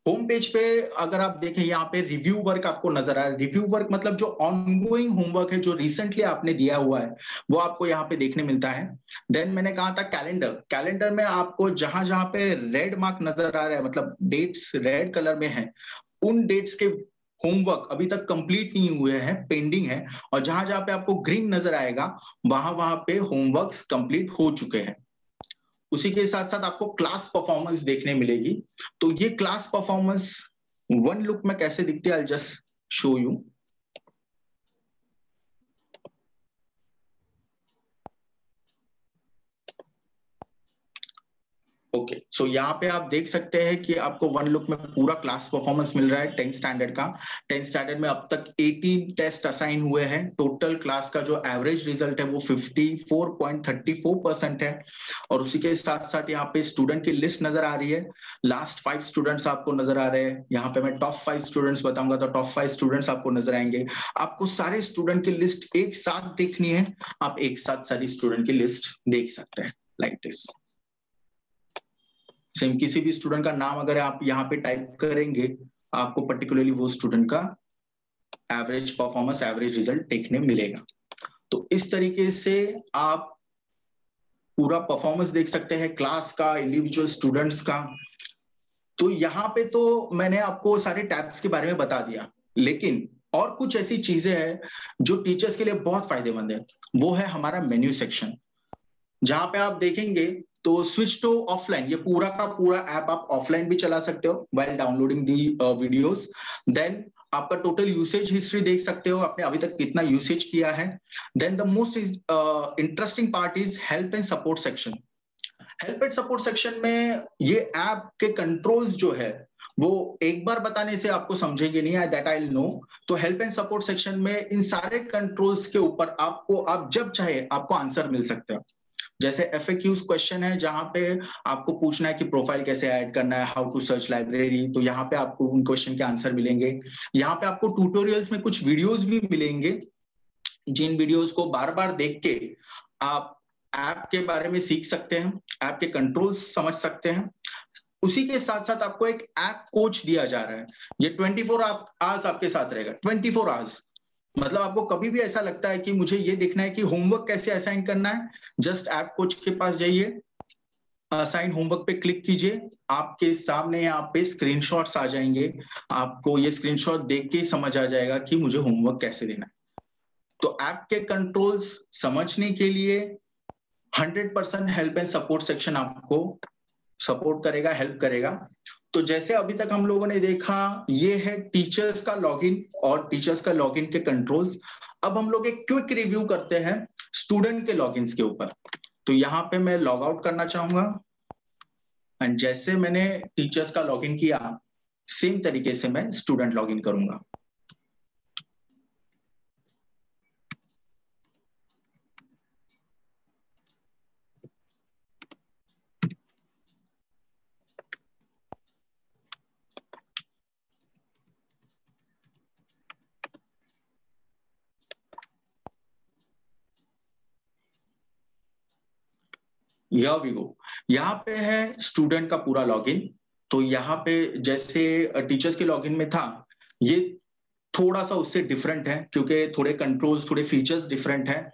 Speaker 1: होम पेज पे अगर आप देखें यहाँ पे रिव्यू वर्क आपको नजर आ रहा है। रिव्यू वर्क मतलब जो ऑनगोइंग होमवर्क है जो रिसेंटली आपने दिया हुआ है वो आपको यहाँ पे देखने मिलता है। देन मैंने कहा था कैलेंडर, कैलेंडर में आपको जहां जहां पे रेड मार्क नजर आ रहा है मतलब डेट्स रेड कलर में है, उन डेट्स के होमवर्क अभी तक कंप्लीट नहीं हुए हैं, पेंडिंग है। और जहां जहां पे आपको ग्रीन नजर आएगा वहां वहां पे होमवर्क कंप्लीट हो चुके हैं। उसी के साथ साथ आपको क्लास परफॉर्मेंस देखने मिलेगी। तो ये क्लास परफॉर्मेंस वन लुक में कैसे दिखती है, I just show you. Okay, so यहाँ पे आप देख सकते हैं कि आपको वन लुक में पूरा क्लास परफॉर्मेंस मिल रहा है 10th स्टैंडर्ड का। 10th स्टैंडर्ड में अब तक 18 टेस्ट असाइन हुए हैं। टोटल क्लास का जो एवरेज रिजल्ट है वो 54.34% है। और उसी के साथ साथ यहाँ पे स्टूडेंट की लिस्ट नजर आ रही है। लास्ट 5 स्टूडेंट्स आपको नजर आ रहे हैं। यहाँ पे मैं टॉप 5 स्टूडेंट्स बताऊंगा तो टॉप 5 स्टूडेंट्स आपको नजर आएंगे। आपको सारे स्टूडेंट की लिस्ट एक साथ देखनी है, आप एक साथ सारी स्टूडेंट की लिस्ट देख सकते हैं लाइक दिस। सेम किसी भी स्टूडेंट का नाम अगर आप यहाँ पे टाइप करेंगे आपको पर्टिकुलरली वो स्टूडेंट का एवरेज परफॉर्मेंस, एवरेज रिजल्ट देखने मिलेगा। तो इस तरीके से आप पूरा परफॉर्मेंस देख सकते हैं क्लास का, इंडिविजुअल स्टूडेंट्स का। तो यहाँ पे तो मैंने आपको सारे टैब्स के बारे में बता दिया, लेकिन और कुछ ऐसी चीजें हैं जो टीचर्स के लिए बहुत फायदेमंद है। वो है हमारा मेन्यू सेक्शन, जहां पे आप देखेंगे तो स्विच टू ऑफलाइन, ये पूरा का पूरा ऐप आप ऑफलाइन भी चला सकते हो व्हाइल डाउनलोडिंग दी वीडियोस। देन आपका टोटल यूसेज हिस्ट्री देख सकते हो, आपने अभी तक कितना यूसेज किया है। Then the most interesting part is help and support section. Help and support section में ये ऐप के कंट्रोल्स जो है वो एक बार बताने से आपको समझेंगे नहीं, दैट आई नो। तो हेल्प एंड सपोर्ट सेक्शन में इन सारे कंट्रोल्स के ऊपर आपको, आप जब चाहे आपको आंसर मिल सकते हैं। जैसे FAQs क्वेश्चन है जहां पे आपको पूछना है कि प्रोफाइल कैसे ऐड करना है, हाउ टू सर्च लाइब्रेरी, तो यहाँ पे आपको उन क्वेश्चन के आंसर मिलेंगे। यहाँ पे आपको ट्यूटोरियल्स में कुछ वीडियोस भी मिलेंगे, जिन वीडियोस को बार बार देख के आप ऐप के बारे में सीख सकते हैं, ऐप के कंट्रोल्स समझ सकते हैं। उसी के साथ साथ आपको एक ऐप कोच दिया जा रहा है, ये 24 आवर्स आपके साथ रहेगा। 24 आवर्स मतलब आपको कभी भी ऐसा लगता है कि मुझे ये देखना है कि होमवर्क कैसे असाइन करना है, जस्ट ऐप कोच के पास जाइए, असाइन होमवर्क पे क्लिक कीजिए, आपके सामने यहाँ पे स्क्रीनशॉट्स आ जाएंगे। आपको ये स्क्रीनशॉट देख के समझ आ जाएगा कि मुझे होमवर्क कैसे देना है। तो ऐप के कंट्रोल्स समझने के लिए 100% हेल्प एंड सपोर्ट सेक्शन आपको सपोर्ट करेगा, हेल्प करेगा। तो जैसे अभी तक हम लोगों ने देखा, ये है टीचर्स का लॉगिन और टीचर्स का लॉगिन के कंट्रोल्स। अब हम लोग एक क्विक रिव्यू करते हैं स्टूडेंट के लॉगिन्स के ऊपर। तो यहाँ पे मैं लॉग आउट करना चाहूंगा एंड जैसे मैंने टीचर्स का लॉगिन किया, सेम तरीके से मैं स्टूडेंट लॉगिन करूंगा। यहाँ पे है स्टूडेंट का पूरा लॉगिन। तो यहाँ पे जैसे टीचर्स के लॉगिन में था, ये थोड़ा सा उससे डिफरेंट है क्योंकि थोड़े कंट्रोल्स, थोड़े फीचर्स डिफरेंट है।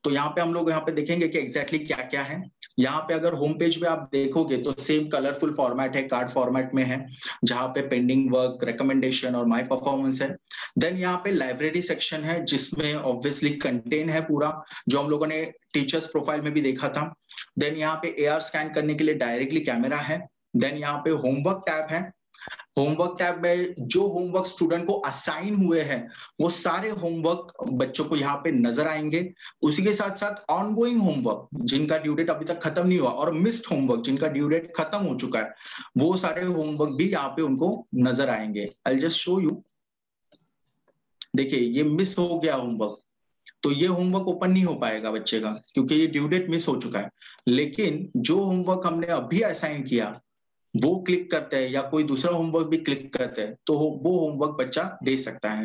Speaker 1: तो यहाँ पे हम लोग यहाँ पे देखेंगे कि एग्जैक्टली क्या क्या है। यहाँ पे अगर होम पेज पे आप देखोगे तो सेम कलरफुल फॉर्मेट है, कार्ड फॉर्मेट में है, जहाँ पे पेंडिंग वर्क, रिकमेंडेशन और माय परफॉर्मेंस है। देन यहाँ पे लाइब्रेरी सेक्शन है जिसमें ऑब्वियसली कंटेन है पूरा, जो हम लोगों ने टीचर्स प्रोफाइल में भी देखा था। देन यहाँ पे AR स्कैन करने के लिए डायरेक्टली कैमरा है। देन यहाँ पे होमवर्क टैब है। होमवर्क टैब में जो होमवर्क स्टूडेंट को असाइन हुए हैं वो सारे होमवर्क बच्चों को यहाँ पे नजर आएंगे। उसी के साथ साथ ऑनगोइंग होमवर्क जिनका ड्यू डेट अभी तक खत्म नहीं हुआ और मिस्ड होमवर्क जिनका ड्यू डेट खत्म हो चुका है, वो सारे होमवर्क भी यहाँ पे उनको नजर आएंगे। आई जस्ट शो यू। देखिए ये मिस हो गया होमवर्क, तो ये होमवर्क ओपन नहीं हो पाएगा बच्चे का क्योंकि ये ड्यू डेट मिस हो चुका है। लेकिन जो होमवर्क हमने अभी असाइन किया वो क्लिक करते हैं या कोई दूसरा होमवर्क भी क्लिक करते हैं तो वो होमवर्क बच्चा दे सकता है,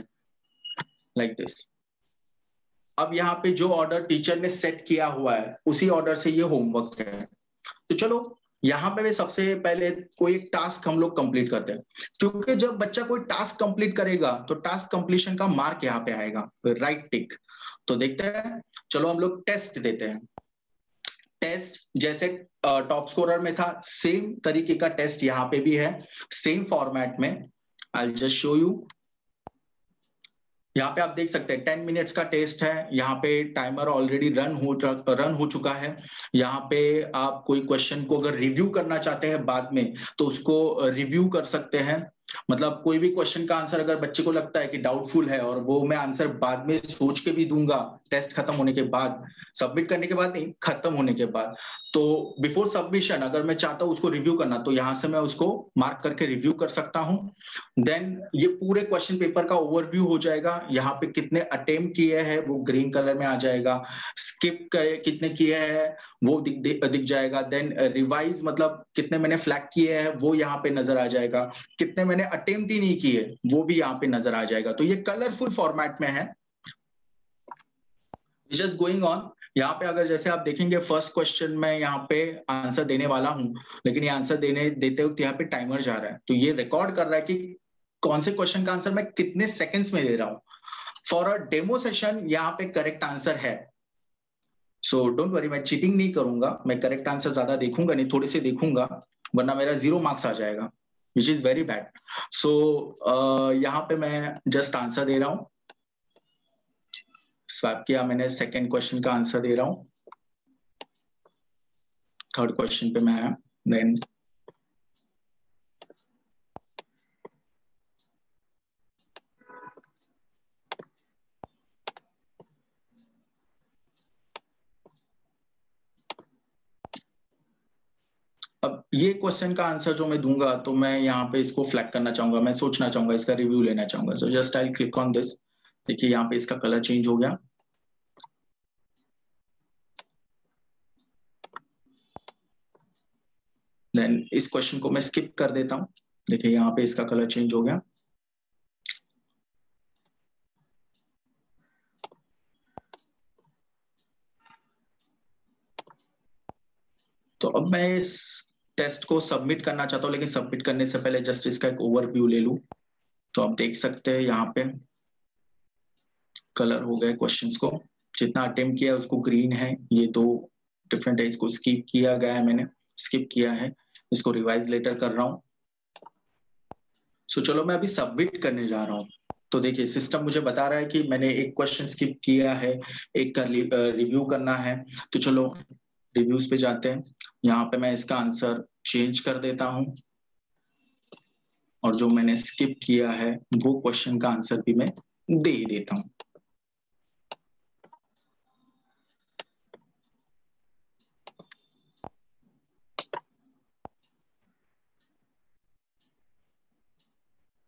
Speaker 1: लाइक दिस। अब यहाँ पे जो ऑर्डर टीचर ने सेट किया हुआ है उसी ऑर्डर से ये होमवर्क है। तो चलो यहाँ पे सबसे पहले कोई एक टास्क हम लोग कंप्लीट करते हैं, क्योंकि जब बच्चा कोई टास्क कंप्लीट करेगा तो टास्क कंप्लीशन का मार्क यहाँ पे आएगा, राइट टिक। तो देखते हैं, चलो हम लोग टेस्ट देते हैं। टेस्ट जैसे टॉप स्कोरर में था, सेम तरीके का टेस्ट यहाँ पे भी है, सेम फॉर्मेट में। आई जस्ट शो यू। यहाँ पे आप देख सकते हैं 10 मिनट्स का टेस्ट है। यहाँ पे टाइमर ऑलरेडी रन हो चुका है। यहाँ पे आप कोई क्वेश्चन को अगर रिव्यू करना चाहते हैं बाद में तो उसको रिव्यू कर सकते हैं। मतलब कोई भी क्वेश्चन का आंसर अगर बच्चे को लगता है कि डाउटफुल है और वो मैं आंसर बाद में सोच के भी दूंगा, टेस्ट खत्म होने के बाद, सबमिट करने के बाद नहीं, खत्म होने के बाद, तो बिफोर सबमिशन अगर मैं चाहता हूं उसको रिव्यू करना तो यहां से मैं उसको मार्क करके रिव्यू कर सकता हूं। देन ये पूरे क्वेश्चन पेपर का ओवरव्यू हो जाएगा। यहाँ पे कितने अटेम्प्ट किए हैं वो ग्रीन कलर में आ जाएगा, स्किप कितने किए हैं वो दिख जाएगा। देन रिवाइज मतलब कितने मैंने फ्लैग किए हैं वो यहाँ पे नजर आ जाएगा, कितने मैंने अटेम्प्ट ही नहीं किए वो भी यहाँ पे नजर आ जाएगा। तो ये कलरफुल फॉर्मेट में है। Just going on. यहाँ पे अगर जैसे आप देखेंगे फर्स्ट क्वेश्चन में यहाँ पे आंसर देने वाला हूं, लेकिन ये आंसर देते वक्त यहाँ पे टाइमर जा रहा है, तो ये रिकॉर्ड कर रहा है कि कौन से क्वेश्चन का आंसर मैं कितने सेकंड्स में दे रहा हूं। फॉर अ डेमो सेशन यहाँ पे करेक्ट आंसर है, सो डोंट वरी, मैं चीटिंग नहीं करूंगा, मैं करेक्ट आंसर ज्यादा देखूंगा नहीं, थोड़े से देखूंगा, वरना मेरा 0 मार्क्स आ जाएगा, विच इज वेरी बैड। सो यहाँ पे मैं जस्ट आंसर दे रहा हूं। स्वैप किया मैंने, सेकेंड क्वेश्चन का आंसर दे रहा हूं, थर्ड क्वेश्चन पे मैं आया। देन ये क्वेश्चन का आंसर जो मैं दूंगा तो मैं यहाँ पे इसको फ्लैग करना चाहूंगा, मैं सोचना चाहूंगा, इसका रिव्यू लेना चाहूंगा। So just I click on this. देखिए यहाँ पे इसका कलर चेंज हो गया। देन इस क्वेश्चन को मैं स्किप कर देता हूं। देखिए यहाँ पे इसका कलर चेंज हो गया। तो अब मैं इस टेस्ट को सबमिट करना चाहता हूं, लेकिन सबमिट करने से पहले जस्ट इसका एक ओवरव्यू ले लूं। तो आप देख सकते हैं यहाँ पे कलर हो गए क्वेश्चंस को, जितना अटेम्प्ट किया उसको ग्रीन है, ये दो डिफरेंट है, इसको स्किप किया गया है, मैंने स्किप किया है, इसको रिवाइज लेटर कर रहा हूँ। सो चलो मैं अभी सबमिट करने जा रहा हूँ। तो देखिए सिस्टम मुझे बता रहा है कि मैंने एक क्वेश्चन स्किप किया है, एक का रिव्यू करना है। तो चलो रिव्यूज पे जाते हैं। यहाँ पे मैं इसका आंसर चेंज कर देता हूं और जो मैंने स्किप किया है वो क्वेश्चन का आंसर भी मैं दे ही देता हूं।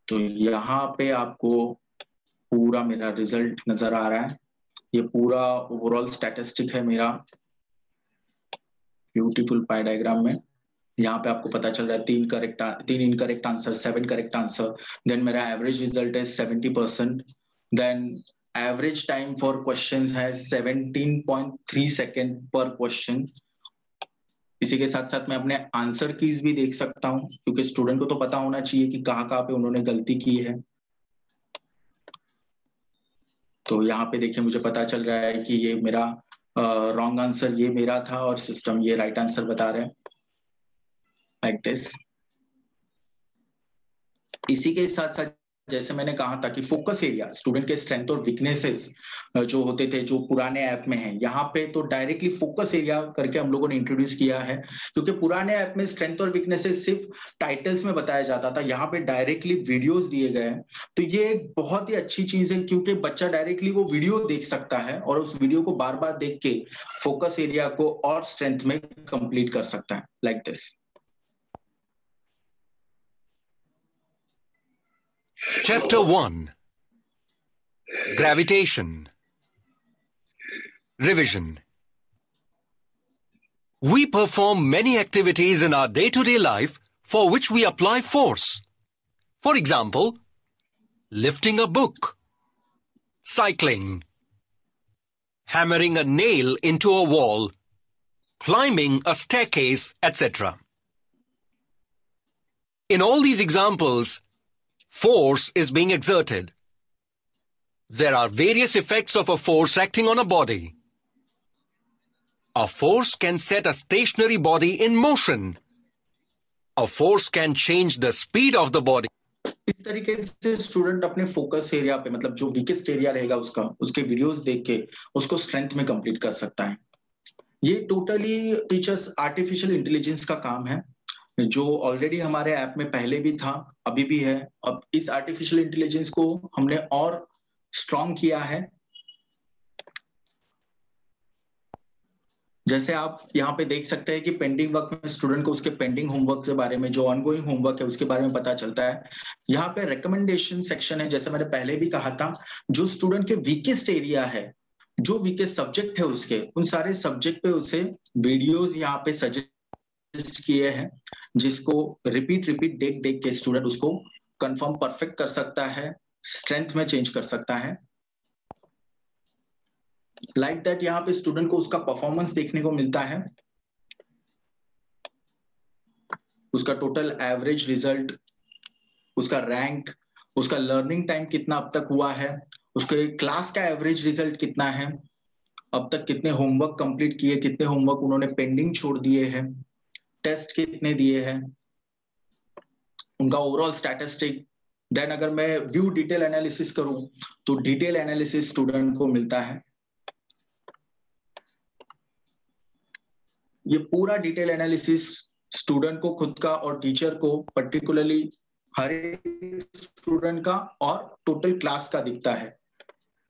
Speaker 1: तो यहाँ पे आपको पूरा मेरा रिजल्ट नजर आ रहा है। ये पूरा ओवरऑल स्टैटिस्टिक है मेरा ब्यूटीफुल पाई डायग्राम में। यहाँ पे आपको पता चल रहा है 3 incorrect answer, 7 correct answer. Then मेरा एवरेज रिजल्ट है 70%। Then average time for questions है 17.3 सेकेंड पर क्वेश्चन। इसी के साथ साथ मैं अपने आंसर कीज भी देख सकता हूं, क्योंकि स्टूडेंट को तो पता होना चाहिए कि कहाँ कहाँ पे उन्होंने गलती की है। तो यहाँ पे देखिए मुझे पता चल रहा है कि ये मेरा रॉन्ग आंसर ये मेरा था और सिस्टम ये राइट आंसर बता रहे हैं, लाइक दिस। इसी के साथ साथ जैसे मैंने कहा था कि फोकस एरिया, स्टूडेंट के स्ट्रेंथ और वीकनेसेस जो होते थे जो पुराने ऐप में है, यहाँ पे तो डायरेक्टली फोकस एरिया करके हम लोगों ने इंट्रोड्यूस किया है। क्योंकि पुराने ऐप में स्ट्रेंथ और वीकनेसेस सिर्फ टाइटल्स में बताया जाता था, यहाँ पे डायरेक्टली वीडियोस दिए गए हैं। तो ये एक बहुत ही अच्छी चीज है, क्योंकि बच्चा डायरेक्टली वो वीडियो देख सकता है और उस वीडियो को बार बार देख के फोकस एरिया को और स्ट्रेंथ में कंप्लीट कर सकता है, like this.
Speaker 4: Chapter 1 Gravitation. Revision. We perform many activities in our day-to-day life for which we apply force. For example, lifting a book, cycling, hammering a nail into a wall, climbing a staircase, etc. In all these examples, force is being exerted. There are various effects of a force acting on a body. A force can set a stationary body in motion. A force can change the speed of the body.
Speaker 1: इस तरीके से student अपने focus area पे, मतलब जो weakest area रहेगा उसका, उसके वीडियोस देख के उसको स्ट्रेंथ में कंप्लीट कर सकता है। ये टोटली टीचर्स आर्टिफिशियल इंटेलिजेंस का काम है, जो ऑलरेडी हमारे ऐप में पहले भी था, अभी भी है। अब इस आर्टिफिशियल इंटेलिजेंस को हमने और स्ट्रॉन्ग किया है। जैसे आप यहाँ पे देख सकते हैं कि पेंडिंग वर्क में स्टूडेंट को उसके पेंडिंग होमवर्क के बारे में, जो ऑनगोइंग होमवर्क है उसके बारे में पता चलता है। यहाँ पे रिकमेंडेशन सेक्शन है, जैसे मैंने पहले भी कहा था, जो स्टूडेंट के वीकेस्ट एरिया है, जो वीकेस्ट सब्जेक्ट है उसके, उन सारे सब्जेक्ट पे उसे वीडियोस यहाँ पे सजेस्ट किए हैं, जिसको रिपीट देख देख के स्टूडेंट उसको कंफर्म परफेक्ट कर सकता है, स्ट्रेंथ में चेंज कर सकता है। लाइक दैट यहाँ पे स्टूडेंट को उसका परफॉर्मेंस देखने को मिलता है, उसका टोटल एवरेज रिजल्ट, उसका रैंक, उसका लर्निंग टाइम कितना अब तक हुआ है, उसके क्लास का एवरेज रिजल्ट कितना है, अब तक कितने होमवर्क कंप्लीट किए, कितने होमवर्क उन्होंने पेंडिंग छोड़ दिए हैं, टेस्ट कितने दिए हैं, उनका ओवरऑल स्टैटिस्टिक। देन अगर मैं व्यू डिटेल एनालिसिस करूं तो डिटेल एनालिसिस स्टूडेंट को मिलता है। ये पूरा डिटेल एनालिसिस स्टूडेंट को खुद का और टीचर को, पर्टिकुलरली हर एक स्टूडेंट का और टोटल क्लास का दिखता है।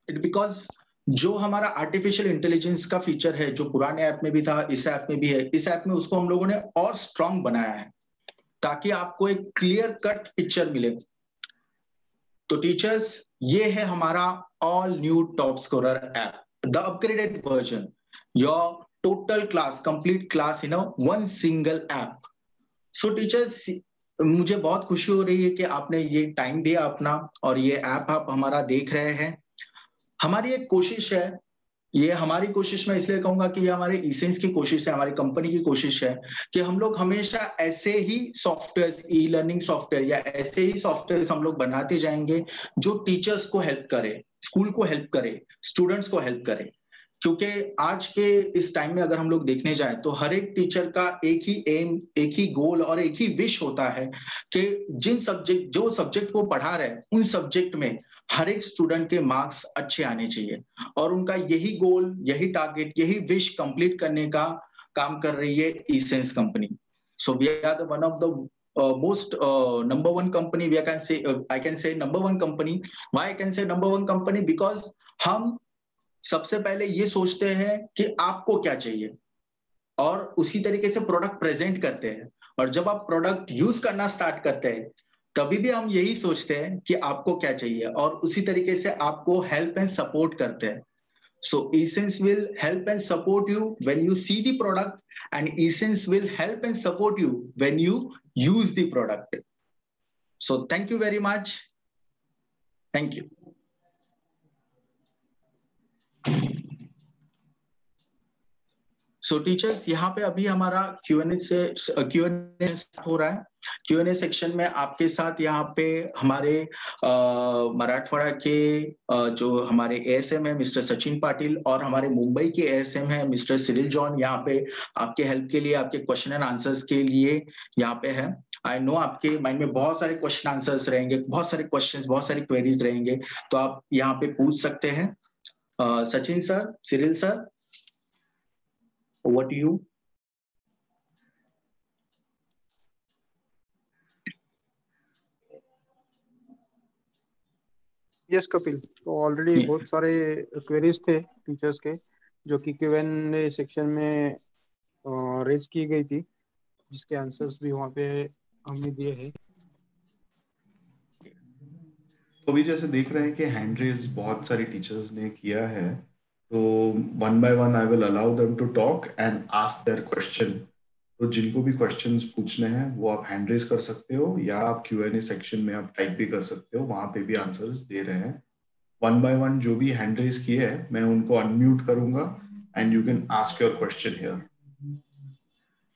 Speaker 1: बिकॉज जो हमारा आर्टिफिशियल इंटेलिजेंस का फीचर है, जो पुराने ऐप में भी था, इस ऐप में भी है, इस ऐप में उसको हम लोगों ने और स्ट्रांग बनाया है ताकि आपको एक क्लियर कट पिक्चर मिले। तो टीचर्स, ये है हमारा all new top scorer app, the upgraded version, your total class, complete class in one single app. So teachers, मुझे बहुत खुशी हो रही है कि आपने ये टाइम दिया अपना और ये ऐप आप हमारा देख रहे हैं। हमारी एक कोशिश है, ये हमारी कोशिश मैं इसलिए कहूंगा कि ये हमारे ईसेंस की कोशिश है, हमारी कंपनी की कोशिश है कि हम लोग हमेशा ऐसे ही सॉफ्टवेयर, ई लर्निंग सॉफ्टवेयर या ऐसे ही सॉफ्टवेयर हम लोग बनाते जाएंगे जो टीचर्स को हेल्प करे, स्कूल को हेल्प करे, स्टूडेंट्स को हेल्प करे। क्योंकि आज के इस टाइम में अगर हम लोग देखने जाएं तो हर एक टीचर का एक ही एम, एक ही गोल और एक ही विश होता है कि जो सब्जेक्ट वो पढ़ा रहे हैं उन सब्जेक्ट में हर एक स्टूडेंट के मार्क्स अच्छे आने चाहिए, और उनका यही गोल, यही टारगेट, यही विश कंप्लीट करने का काम कर रही है Essence company. So we are the one of the most number one company, we can say, I can say number one company. Why I can say number one company? Because हम सबसे पहले ये सोचते हैं कि आपको क्या चाहिए और उसी तरीके से प्रोडक्ट प्रेजेंट करते हैं, और जब आप प्रोडक्ट यूज करना स्टार्ट करते हैं तभी भी हम यही सोचते हैं कि आपको क्या चाहिए और उसी तरीके से आपको हेल्प एंड सपोर्ट करते हैं। So Essence will help and support you when you see the product, and Essence will help and support you when you use the product. So thank you very much. Thank you. So teachers, यहाँ पे अभी हमारा Q&A start हो रहा है। Q&A section में आपके साथ यहाँ पे हमारे मराठवाड़ा के जो हमारे ASM है मिस्टर सचिन पाटिल और हमारे मुंबई के ASM है मिस्टर सिरिल जॉन यहाँ पे आपके हेल्प के लिए, आपके क्वेश्चन एंड आंसर्स के लिए यहाँ पे है। आई नो आपके माइंड में बहुत सारे क्वेश्चन आंसर्स रहेंगे, बहुत सारे क्वेश्चंस, बहुत सारी क्वेरीज रहेंगे, तो आप यहाँ पे पूछ सकते हैं। Sachin sir, Cyril sir, what do you?
Speaker 2: Yes Kapil, तो ऑलरेडी बहुत सारे क्वेरीज थे टीचर्स के जो कि Q&A सेक्शन में रेज की गई थी, जिसके आंसर्स भी वहाँ पे हमने दिए हैं।
Speaker 3: तो अभी जैसे देख रहे हैं कि हैंड रेज बहुत सारी टीचर्स ने किया है, तो one by one I will allow them to talk and ask their question. तो जिनको भी क्वेश्चंस पूछने हैं वो आप हैंड रेज कर सकते हो या आप Q&A सेक्शन में आप टाइप भी कर सकते हो, वहां पे भी आंसर्स दे रहे हैं। वन बाय वन जो भी हैंड रेज किए हैं मैं उनको अनम्यूट करूंगा and you can ask your question here.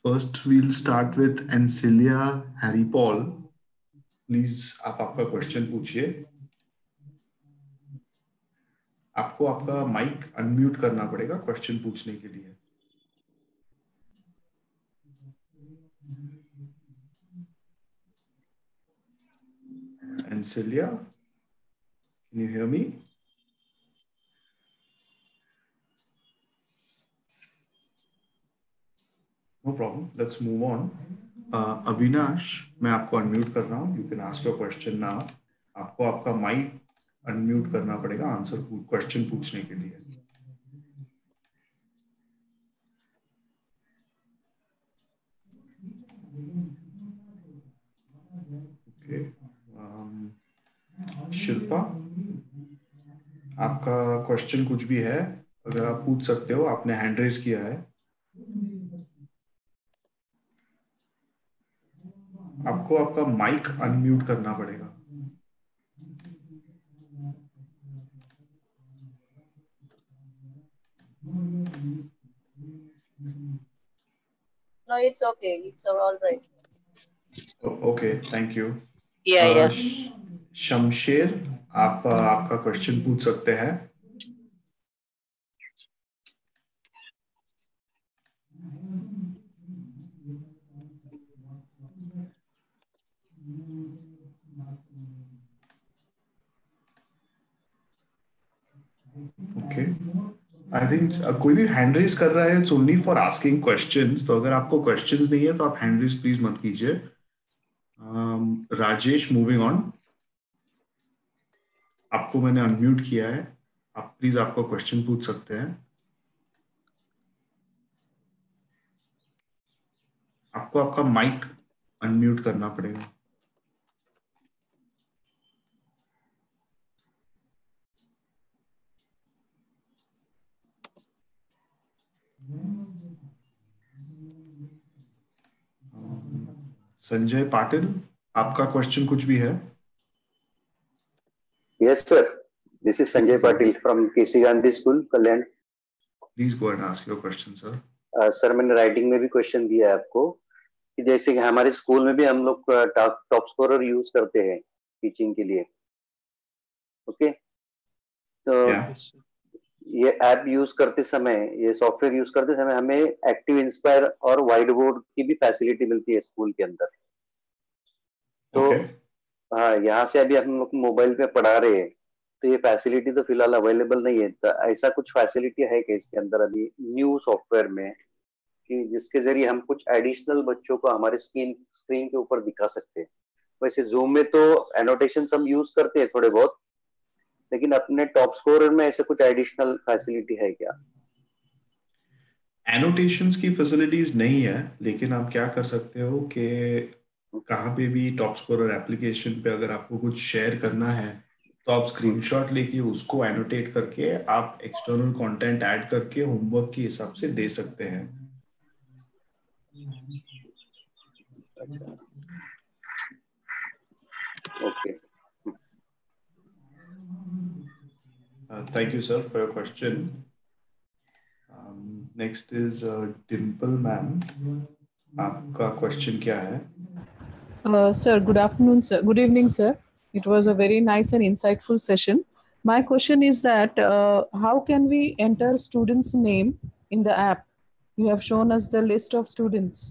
Speaker 3: First we'll start with Ancilia Harrypaul. Please आप आपका क्वेश्चन पूछिए। आपको आपका माइक अनम्यूट करना पड़ेगा क्वेश्चन पूछने के लिए। Ancilia, can you hear me? No problem. Let's move on. Avinash, मैं आपको अनम्यूट कर रहा हूँ. You can ask your question now. आपको आपका माइक अनम्यूट करना पड़ेगा आंसर क्वेश्चन पूछने के लिए. Okay. शिल्पा, आपका क्वेश्चन कुछ भी है अगर आप पूछ सकते हो, आपने हैंड रेज किया है. आपको आपका माइक अनम्यूट करना पड़ेगा.
Speaker 5: No, it's okay. It's all right.
Speaker 3: Okay, thank you.
Speaker 5: Yeah.
Speaker 3: Shamsher, आप आपका क्वेश्चन पूछ सकते हैं. ओके, आई थिंक कोई भी हैंड रेज कर रहा है, it's only for asking questions. तो अगर आपको क्वेश्चंस नहीं है तो आप हैंड रेज प्लीज मत कीजिए. Rajesh, moving on. आपको मैंने अनम्यूट किया है. आप प्लीज आपको क्वेश्चन पूछ सकते हैं। आपको आपका माइक अनम्यूट करना पड़ेगा। संजय पाटिल, आपका क्वेश्चन कुछ भी है?
Speaker 6: Yes, sir. This is Sanjay Patil from KC Gandhi School, Kalyan.
Speaker 3: Please go and ask your question, sir.
Speaker 6: Sir मैंने राइटिंग में भी क्वेश्चन दिया है आपको कि जैसे कि हमारे स्कूल में भी हम लोग टॉप स्कोरर यूज करते हैं टीचिंग के लिए। ओके, तो
Speaker 3: Yeah.
Speaker 6: ये ऐप यूज करते समय, ये सॉफ्टवेयर यूज करते समय हमें एक्टिव इंस्पायर और वाइट बोर्ड की भी फैसिलिटी मिलती है स्कूल के अंदर। तो
Speaker 3: Okay.
Speaker 6: हाँ, यहाँ से अभी हम लोग मोबाइल पे पढ़ा रहे हैं तो ये फैसिलिटी तो फिलहाल अवेलेबल नहीं है। तो ऐसा कुछ फैसिलिटी है क्या इसके अंदर अभी न्यू सॉफ्टवेयर में कि जिसके जरिए हम कुछ एडिशनल बच्चों को हमारे स्क्रीन के ऊपर दिखा सकते हैं? वैसे जूम में तो एनोटेशन हम यूज करते हैं थोड़े बहुत, लेकिन अपने टॉप स्कोरर में ऐसे कुछ एडिशनल फैसिलिटी है क्या?
Speaker 3: एनोटेशंस की फैसिलिटीज नहीं है, लेकिन आप क्या कर सकते हो कि कहाँ पे भी टॉप स्कोरर एप्लीकेशन पे अगर आपको कुछ शेयर करना है तो आप स्क्रीनशॉट लेके उसको एनोटेट करके आप एक्सटर्नल कंटेंट ऐड करके होमवर्क के हिसाब से दे सकते हैं।
Speaker 6: Okay,
Speaker 3: thank you sir for your question. Next is Dimple ma'am, आपका क्वेश्चन क्या है?
Speaker 7: Sir, good afternoon, sir. Good evening, sir. It was a very nice and insightful session. My question is that how can we enter students' name in the app? You have shown us the list of students.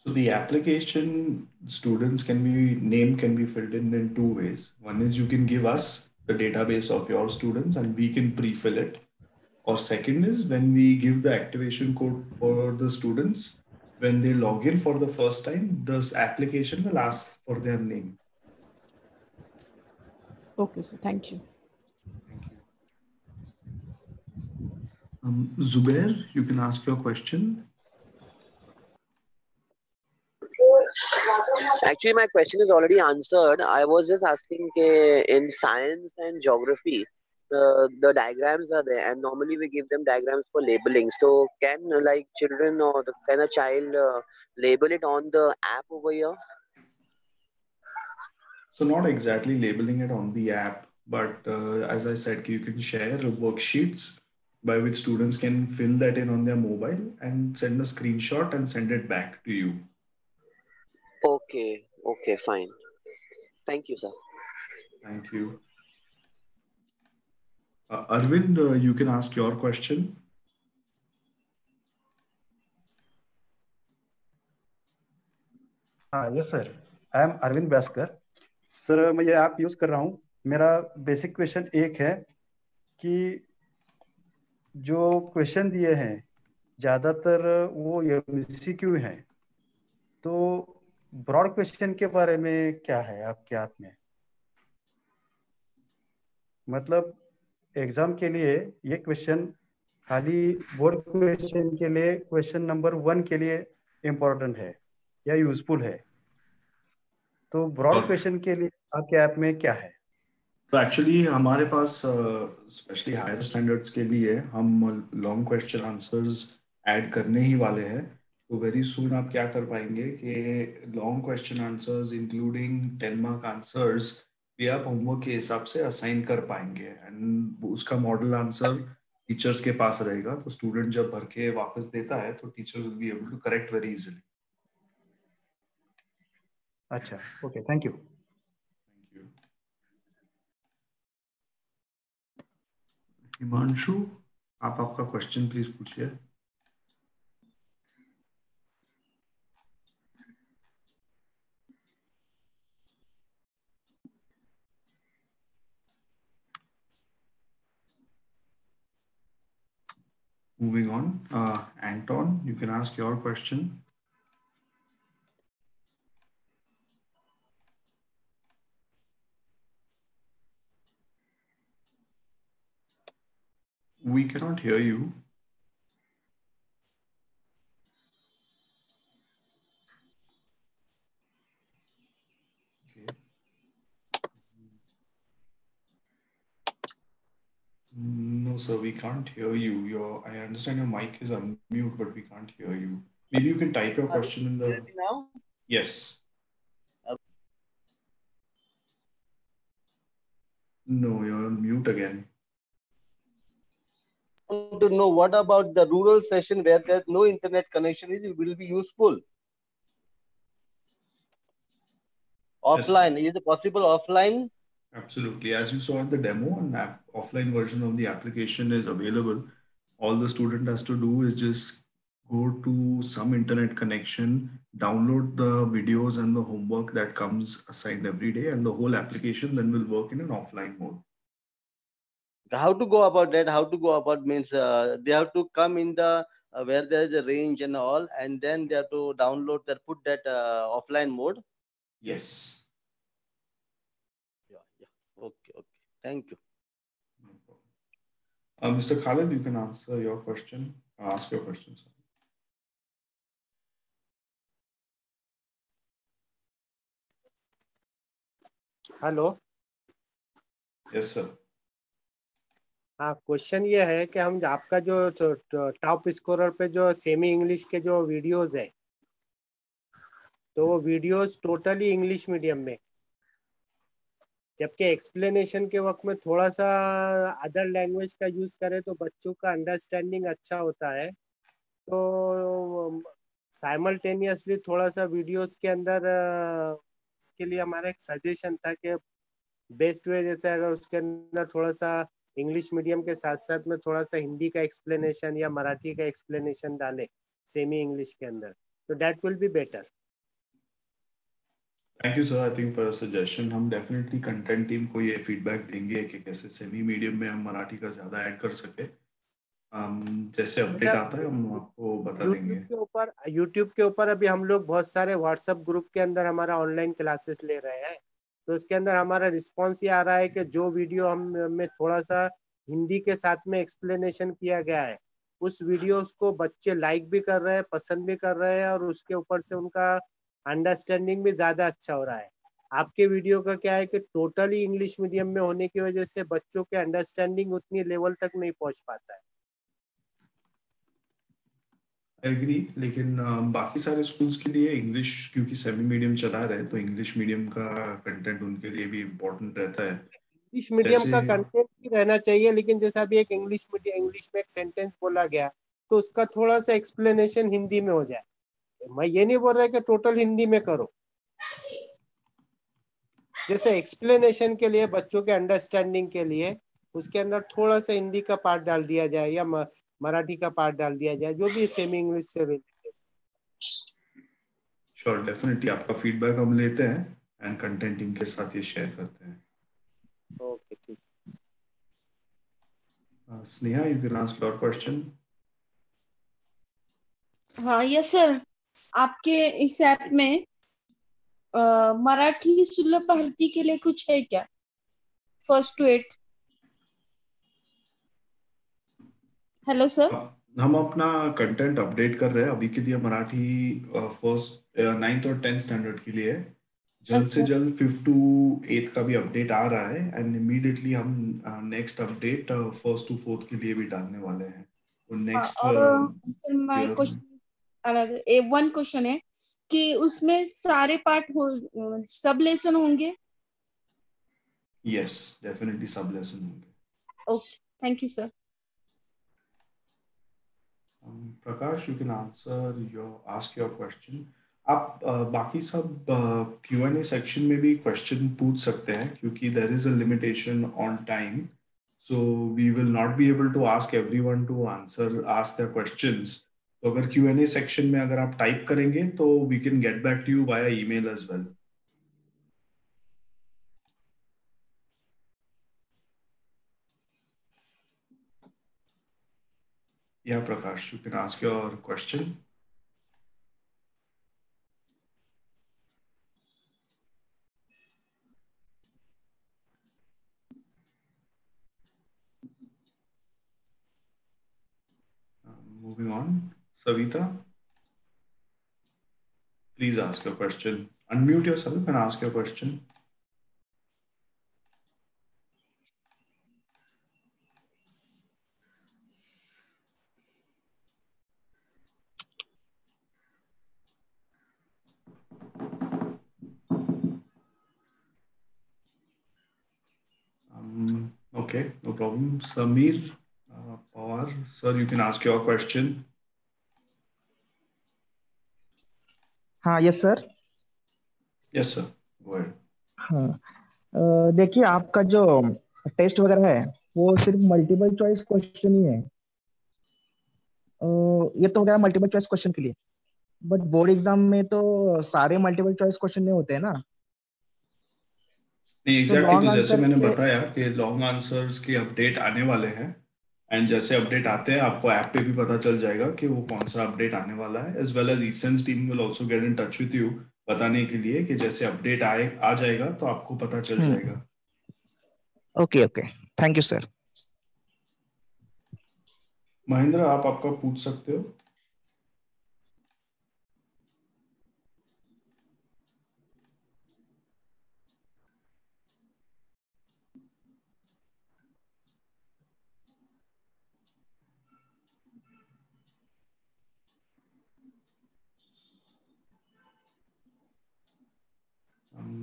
Speaker 3: So the application students name can be filled in two ways. One is you can give us the database of your students and we can pre-fill it. Or second is when we give the activation code for the students, when they log in for the first time, this application will ask for their name.
Speaker 7: Okay, sir. Thank you.
Speaker 3: Thank you. Zubair, you can ask your question.
Speaker 8: Actually, my question is already answered. I was just asking in science and geography, the diagrams are there, and normally we give them diagrams for labeling. So, can like children or can a child label it on the app over here?
Speaker 3: So not exactly labeling it on the app, but as I said, you can share worksheets by which students can fill that in on their mobile and send a screenshot and send it back to you.
Speaker 8: Okay, okay, fine. Thank you, sir.
Speaker 3: Thank you. Arvind, you can ask your question.
Speaker 9: Yes, sir. I am Arvind Baskar. Sir मैं ये app use कर रहा हूँ। मेरा basic question एक है कि जो क्वेश्चन दिए हैं ज्यादातर वो MCQ हैं, तो ब्रॉड क्वेश्चन के बारे में क्या है आपके हाथ में? मतलब एग्जाम के लिए ये क्वेश्चन खाली बोर्ड क्वेश्चन के लिए क्वेश्चन नंबर 1 के लिए इम्पोर्टेंट है या यूजफुल है, तो ब्रॉड क्वेश्चन के लिए आपके ऐप में क्या है?
Speaker 3: तो एक्चुअली हमारे पास स्पेशली हायर स्टैंडर्ड्स के लिए हम लॉन्ग क्वेश्चन आंसर्स ऐड करने ही वाले हैं। तो वेरी सून आप क्या कर पाएंगे कि long question answers including 10 mark answers भी आप होमवर्क के हिसाब से असाइन कर पाएंगे एंड उसका मॉडल आंसर टीचर्स के पास रहेगा। तो स्टूडेंट जब भर के वापस देता है तो teachers will be able to correct very easily.
Speaker 9: अच्छा, okay, thank you.
Speaker 3: Thank you. Himanshu, आप आपका क्वेश्चन प्लीज पूछिए। Moving on, Anton, you can ask your question. We cannot hear you. Okay. No, sir, we can't hear you. I understand your mic is unmute, but we can't hear you. Maybe you can type your question in the.
Speaker 10: Now?
Speaker 3: Yes.
Speaker 10: Okay.
Speaker 3: No, you're on mute again.
Speaker 10: Want to know what about the rural session where there's no internet connection is, it will be useful. Offline,
Speaker 3: Yes.
Speaker 10: is it possible offline?
Speaker 3: Absolutely. As you saw in the demo, an offline version of the application is available. All the student has to do is just go to some internet connection, download the videos and the homework that comes assigned every day, and the whole application then will work in an offline mode.
Speaker 10: How to go about that? How to go about means they have to come in the where there is a range and all, and then they have to download that, put that offline mode.
Speaker 3: Yes.
Speaker 10: Yeah. Okay. Thank you.
Speaker 3: No problem. Mr. Khalid, you can answer your question. Ask your question. Sorry.
Speaker 11: Hello.
Speaker 3: Yes, sir.
Speaker 11: हाँ, question ये है कि हम आपका जो top scorer पे जो semi English के जो वीडियोस है, तो वो वीडियोस टोटली इंग्लिश मीडियम में, जबकि एक्सप्लेनेशन के वक्त में थोड़ा सा अदर लैंग्वेज का यूज करें तो बच्चों का अंडरस्टैंडिंग अच्छा होता है. तो साइमल्टेनियसली थोड़ा सा वीडियोस के अंदर इसके लिए हमारा एक सजेशन था कि बेस्ट वे जैसे अगर उसके अंदर थोड़ा सा इंग्लिश मीडियम के साथ साथ में थोड़ा सा हिंदी का एक्सप्लेनेशन या मराठी का एक्सप्लेनेशन डाले सेमी इंग्लिश के अंदर, तो that will be better.
Speaker 3: Thank you sir, I think for suggestion. हम डेफिनेटली कंटेंट टीम को ये फीडबैक देंगे कि कैसे सेमी मीडियम में हम मराठी का ज़्यादा ऐड कर सके. जैसे अपडेट आता है हम आपको बता देंगे.
Speaker 11: यूट्यूब के ऊपर अभी हम लोग बहुत सारे व्हाट्सएप ग्रुप के अंदर हमारा ऑनलाइन क्लासेस ले रहे हैं, तो उसके अंदर हमारा रिस्पॉन्स ये आ रहा है कि जो वीडियो हम में थोड़ा सा हिंदी के साथ में एक्सप्लेनेशन किया गया है, उस वीडियोस को बच्चे लाइक भी कर रहे हैं, पसंद भी कर रहे हैं, और उसके ऊपर से उनका अंडरस्टैंडिंग भी ज़्यादा अच्छा हो रहा है. आपके वीडियो का क्या है कि टोटली इंग्लिश मीडियम में होने की वजह से बच्चों के अंडरस्टैंडिंग उतनी लेवल तक नहीं पहुंच पाता है.
Speaker 3: एग्री, लेकिन बाकी सारे स्कूल्स के लिए इंग्लिश, क्योंकि सेमी मीडियम चला रहे हैं, तो इंग्लिश मीडियम का कंटेंट उनके लिए भी इम्पोर्टेंट रहता है.
Speaker 11: इंग्लिश मीडियम का कंटेंट भी रहना चाहिए, लेकिन जैसा अभी एक इंग्लिश में एक सेंटेंस बोला गया तो उसका थोड़ा सा एक्सप्लेनेशन हिंदी में हो जाए. मैं ये नहीं बोल रहा कि टोटल हिंदी में करो, जैसे एक्सप्लेनेशन के लिए बच्चों के अंडरस्टैंडिंग के लिए उसके अंदर थोड़ा सा हिंदी का पार्ट डाल दिया जाए या मराठी का पार्ट डाल दिया जाए, जो भी सेमी इंग्लिश से रिलेटेड.
Speaker 3: श्योर, डेफिनेटली आपका फीडबैक हम लेते हैं एंड कंटेंट टीम के साथ ये शेयर करते हैं.
Speaker 11: ओके, ठीक.
Speaker 3: Sneha, you can ask your question.
Speaker 12: हाँ, यस सर. आपके इस ऐप में मराठी सुलभ भर्ती के लिए कुछ है क्या? 1st to 8. Hello sir.
Speaker 3: हम अपना कंटेंट अपडेट कर रहे हैं. अभी के लिए मराठी 9th और 10th स्टैंडर्ड के लिए जल्द से जल्द 5th to 8th का भी अपडेट आ रहा है, एंड इमीडिएटली हम next update 1st to 4th के लिए भी डालने वाले हैं. तो नेक्स्ट
Speaker 12: सर माय क्वेश्चन अलग, वन क्वेश्चन है कि उसमें सारे पार्ट सब लेसन होंगे?
Speaker 3: यस, डेफिनेटली सब लेसन होंगे.
Speaker 12: Okay, thank you sir.
Speaker 3: Prakash, you can ask your question. आप बाकी सब Q&A सेक्शन में भी क्वेश्चन पूछ सकते हैं, क्योंकि there is a limitation on time, so we will not be able to ask everyone to ask their questions. तो अगर Q&A सेक्शन में अगर आप टाइप करेंगे तो we can get back to you via email as well. Yeah, Prakash, you can ask your question. Savita, please ask your question. Unmute yourself and ask your question. Okay, no problem. Samir Pawar, sir, you can ask your question.
Speaker 13: हाँ yes sir.
Speaker 3: Yes, sir. Go ahead.
Speaker 13: हाँ देखिए आपका जो test वगैरह है वो सिर्फ multiple choice question ही है. ये तो हो गया मल्टीपल चॉइस क्वेश्चन के लिए, बट बोर्ड एग्जाम में तो सारे मल्टीपल चॉइस क्वेश्चन नहीं होते हैं ना.
Speaker 3: नहीं,
Speaker 13: तो
Speaker 3: एग्जैक्टली
Speaker 13: लॉन्ग
Speaker 3: तो जैसे
Speaker 13: आंसर
Speaker 3: मैंने
Speaker 13: के
Speaker 3: बताया कि लॉन्ग आंसर्स के अपडेट आने वाले हैं, एंड जैसे अपडेट आते हैं आपको ऐप पे भी पता चल जाएगा कि वो कौन सा अपडेट आने वाला है. As well as Essence team will also get in touch with you बताने के लिए कि जैसे अपडेट आ जाएगा तो आपको पता चल जाएगा.
Speaker 13: Okay okay, thank you sir.
Speaker 3: Mahendra, आप आपका पूछ सकते हो.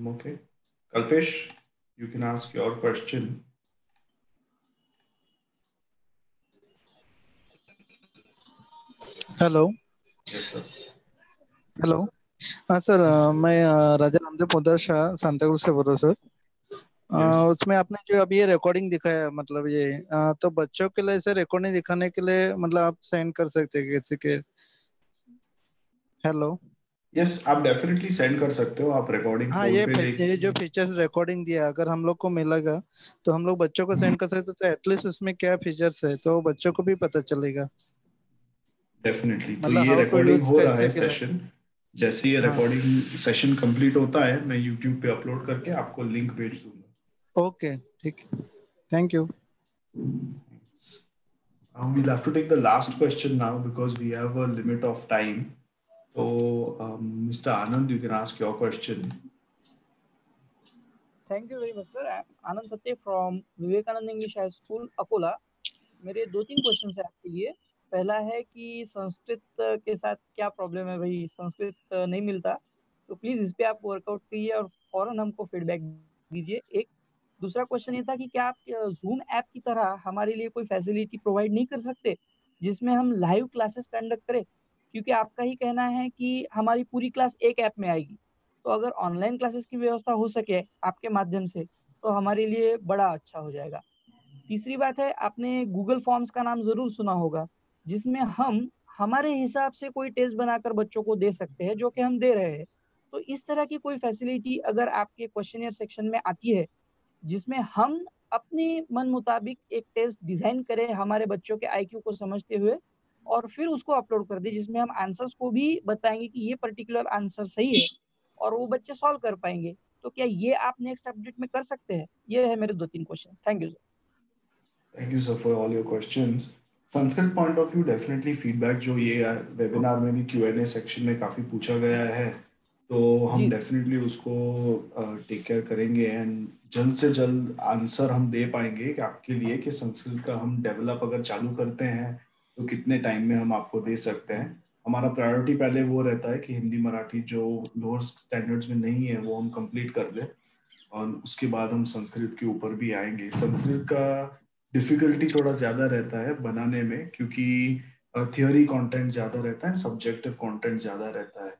Speaker 3: Okay. Kalpesh, you can ask your question.
Speaker 14: Hello.
Speaker 3: Yes, sir.
Speaker 14: Hello. हाँ सर, मैं राजा रामदेव पोदार शाह सांताक्रूज से बोल रहा हूँ सर.
Speaker 3: Yes.
Speaker 14: उसमें आपने जो अभी ये रिकॉर्डिंग दिखाया, मतलब ये तो बच्चों के लिए सर रिकॉर्डिंग दिखाने के लिए मतलब आप सेंड कर सकते हैं किसी के. हेलो.
Speaker 3: Yes, आप डेफिनेटली सेंड कर सकते हो. आप रिकॉर्डिंग
Speaker 14: हाँ,
Speaker 3: फोन पे
Speaker 14: ये जो फीचर्स रिकॉर्डिंग दिया अगर हम लोग को मिलेगा तो हम लोग बच्चों को सेंड कर सकते, तो एटलीस्ट उसमें क्या फीचर्स है तो बच्चों को भी पता चलेगा.
Speaker 3: डेफिनेटली. तो
Speaker 14: मतलब
Speaker 3: ये
Speaker 14: हाउ टू
Speaker 3: रिकॉर्डिंग
Speaker 14: यूज
Speaker 3: हो रहा है
Speaker 14: कैसे के लिए.
Speaker 3: सेशन. जैसे ये
Speaker 14: हाँ.
Speaker 3: रिकॉर्डिंग सेशन कंप्लीट होता है मैं यूट्यूब पे अपलोड करके आपको लिंक भेज दूंगा.
Speaker 14: ओके, ठीक. Thank you.
Speaker 3: We'll have to take the last question now because we have a limit of time. So, Mr. Anand, you can ask your question.
Speaker 15: Thank you very much sir. Anand Satya from Vivekanand English high school Akola. मेरे 2-3 question है आपके लिए. पहला है कि संस्कृत के साथ क्या प्रॉब्लम है भाई, संस्कृत नहीं मिलता, तो प्लीज इस पे आप वर्कआउट कीजिए और फौरन हमको फीडबैक दीजिए. एक दूसरा क्वेश्चन ये था कि क्या आप जूम ऐप की तरह हमारे लिए कोई फैसिलिटी प्रोवाइड नहीं कर सकते जिसमें हम लाइव क्लासेस कंडक्ट करें, क्योंकि आपका ही कहना है कि हमारी पूरी क्लास एक ऐप में आएगी. तो अगर ऑनलाइन क्लासेस की व्यवस्था हो सके आपके माध्यम से तो हमारे लिए बड़ा अच्छा हो जाएगा. तीसरी बात है, आपने गूगल फॉर्म्स का नाम जरूर सुना होगा, जिसमें हम हमारे हिसाब से कोई टेस्ट बनाकर बच्चों को दे सकते हैं जो कि हम दे रहे हैं. तो इस तरह की कोई फैसिलिटी अगर आपके क्वेश्चनियर सेक्शन में आती है जिसमें हम अपने मन मुताबिक एक टेस्ट डिजाइन करें हमारे बच्चों के आईक्यू को समझते हुए और फिर उसको अपलोड कर दें, जिसमें हम आंसर्स को भी बताएंगे कि ये पर्टिकुलर आंसर सही है और वो बच्चे सॉल्व कर पाएंगे, तो क्या ये आप नेक्स्ट अपडेट में कर सकते हैं? ये है मेरे 2-3 question. Thank you sir.
Speaker 3: Thank you, sir, for all your questions. Sanskrit point of view definitely feedback जो ये वेबिनार में भी Q&A सेक्शन में काफी पूछा गया है, तो हम डेफिनेटली उसको टेक केयर करेंगे एंड जल्द से जल्द आंसर हम दे पाएंगे कि आपके लिए कि संस्कृत का हम डेवलप अगर चालू करते हैं तो कितने टाइम में हम आपको दे सकते हैं. हमारा प्रायोरिटी पहले वो रहता है कि हिंदी मराठी जो लोअर स्टैंडर्ड्स में नहीं है वो हम कंप्लीट कर ले और उसके बाद हम संस्कृत के ऊपर भी आएंगे. संस्कृत का डिफिकल्टी थोड़ा ज्यादा रहता है बनाने में क्योंकि थियोरी कंटेंट ज्यादा रहता है, सब्जेक्टिव कंटेंट ज्यादा रहता है.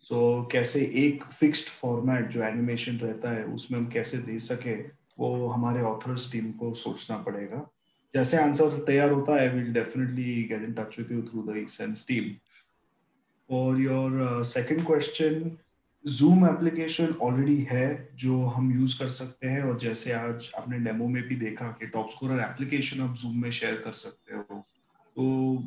Speaker 3: सो कैसे एक फिक्स्ड फॉर्मेट जो एनिमेशन रहता है उसमें हम कैसे दे सके वो हमारे ऑथर्स टीम को सोचना पड़ेगा. जैसे आंसर तैयार होता है we'll definitely get in touch with you through the eSense team. For your second question, Zoom application already है जो हम यूज कर सकते हैं और जैसे आज आपने डेमो में भी देखा कि टॉप स्कोरर एप्लीकेशन आप Zoom में शेयर कर सकते हो. तो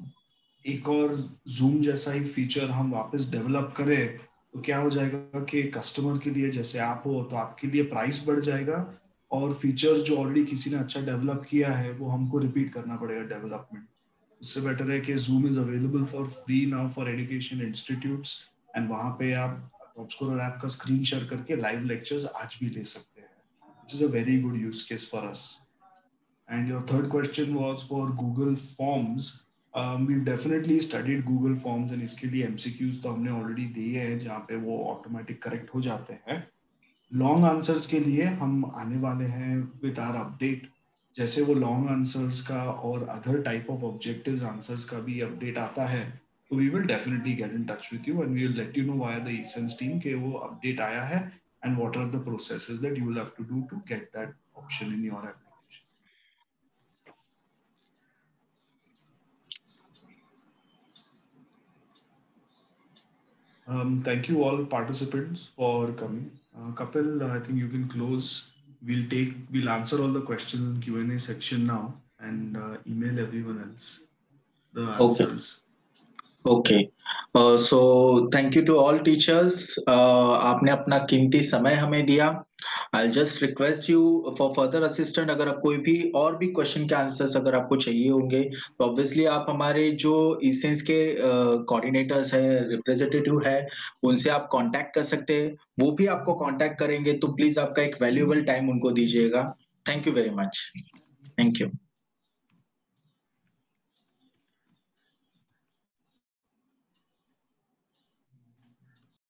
Speaker 3: एक और Zoom जैसा ही फीचर हम वापस डेवलप करें तो क्या हो जाएगा कि कस्टमर के लिए जैसे आप हो तो आपके लिए प्राइस बढ़ जाएगा और फीचर्स जो ऑलरेडी किसी ने अच्छा डेवलप किया है वो हमको रिपीट करना पड़ेगा डेवलपमेंट. उससे बेटर है कि Zoom is available for free now for education institutes and वहाँ पे आप TopScorer ऐप का स्क्रीन शेयर करके लाइव लेक्चर्स आज भी ले सकते हैं, which is a very good use case for us. And your third question was for Google Forms. We've definitely studied Google Forms and इसके लिए MCQs तो हमने already दिए हैं जहाँ पे वो automatic correct हो जाते हैं. Long answers के लिए हम आने वाले हैं with our update. जैसे वो लॉन्ग आंसर्स का और other type of objectives answers का भी अपडेट आता है, तो we will definitely get in touch with you and we will let you know via the eSense team के वो अपडेट आया है and what are the processes that you will have to do to get that option in your application. Thank you all participants for coming. Kapil, I think you can close. We'll answer all the questions in Q&A section now and email everyone else the answers.
Speaker 1: Okay. So thank you to all teachers. आपने अपना कीमती समय हमें दिया. I'll just request you for further assistance. अगर कोई भी और भी क्वेश्चन के आंसर्स अगर आपको चाहिए होंगे तो ऑब्वियसली आप हमारे जो eSense के कोऑर्डिनेटर्स है, रिप्रेजेंटेटिव है, उनसे आप कांटेक्ट कर सकते हैं. वो भी आपको कांटेक्ट करेंगे, तो प्लीज आपका एक वैल्यूएबल टाइम उनको दीजिएगा. Thank you very much. Thank you.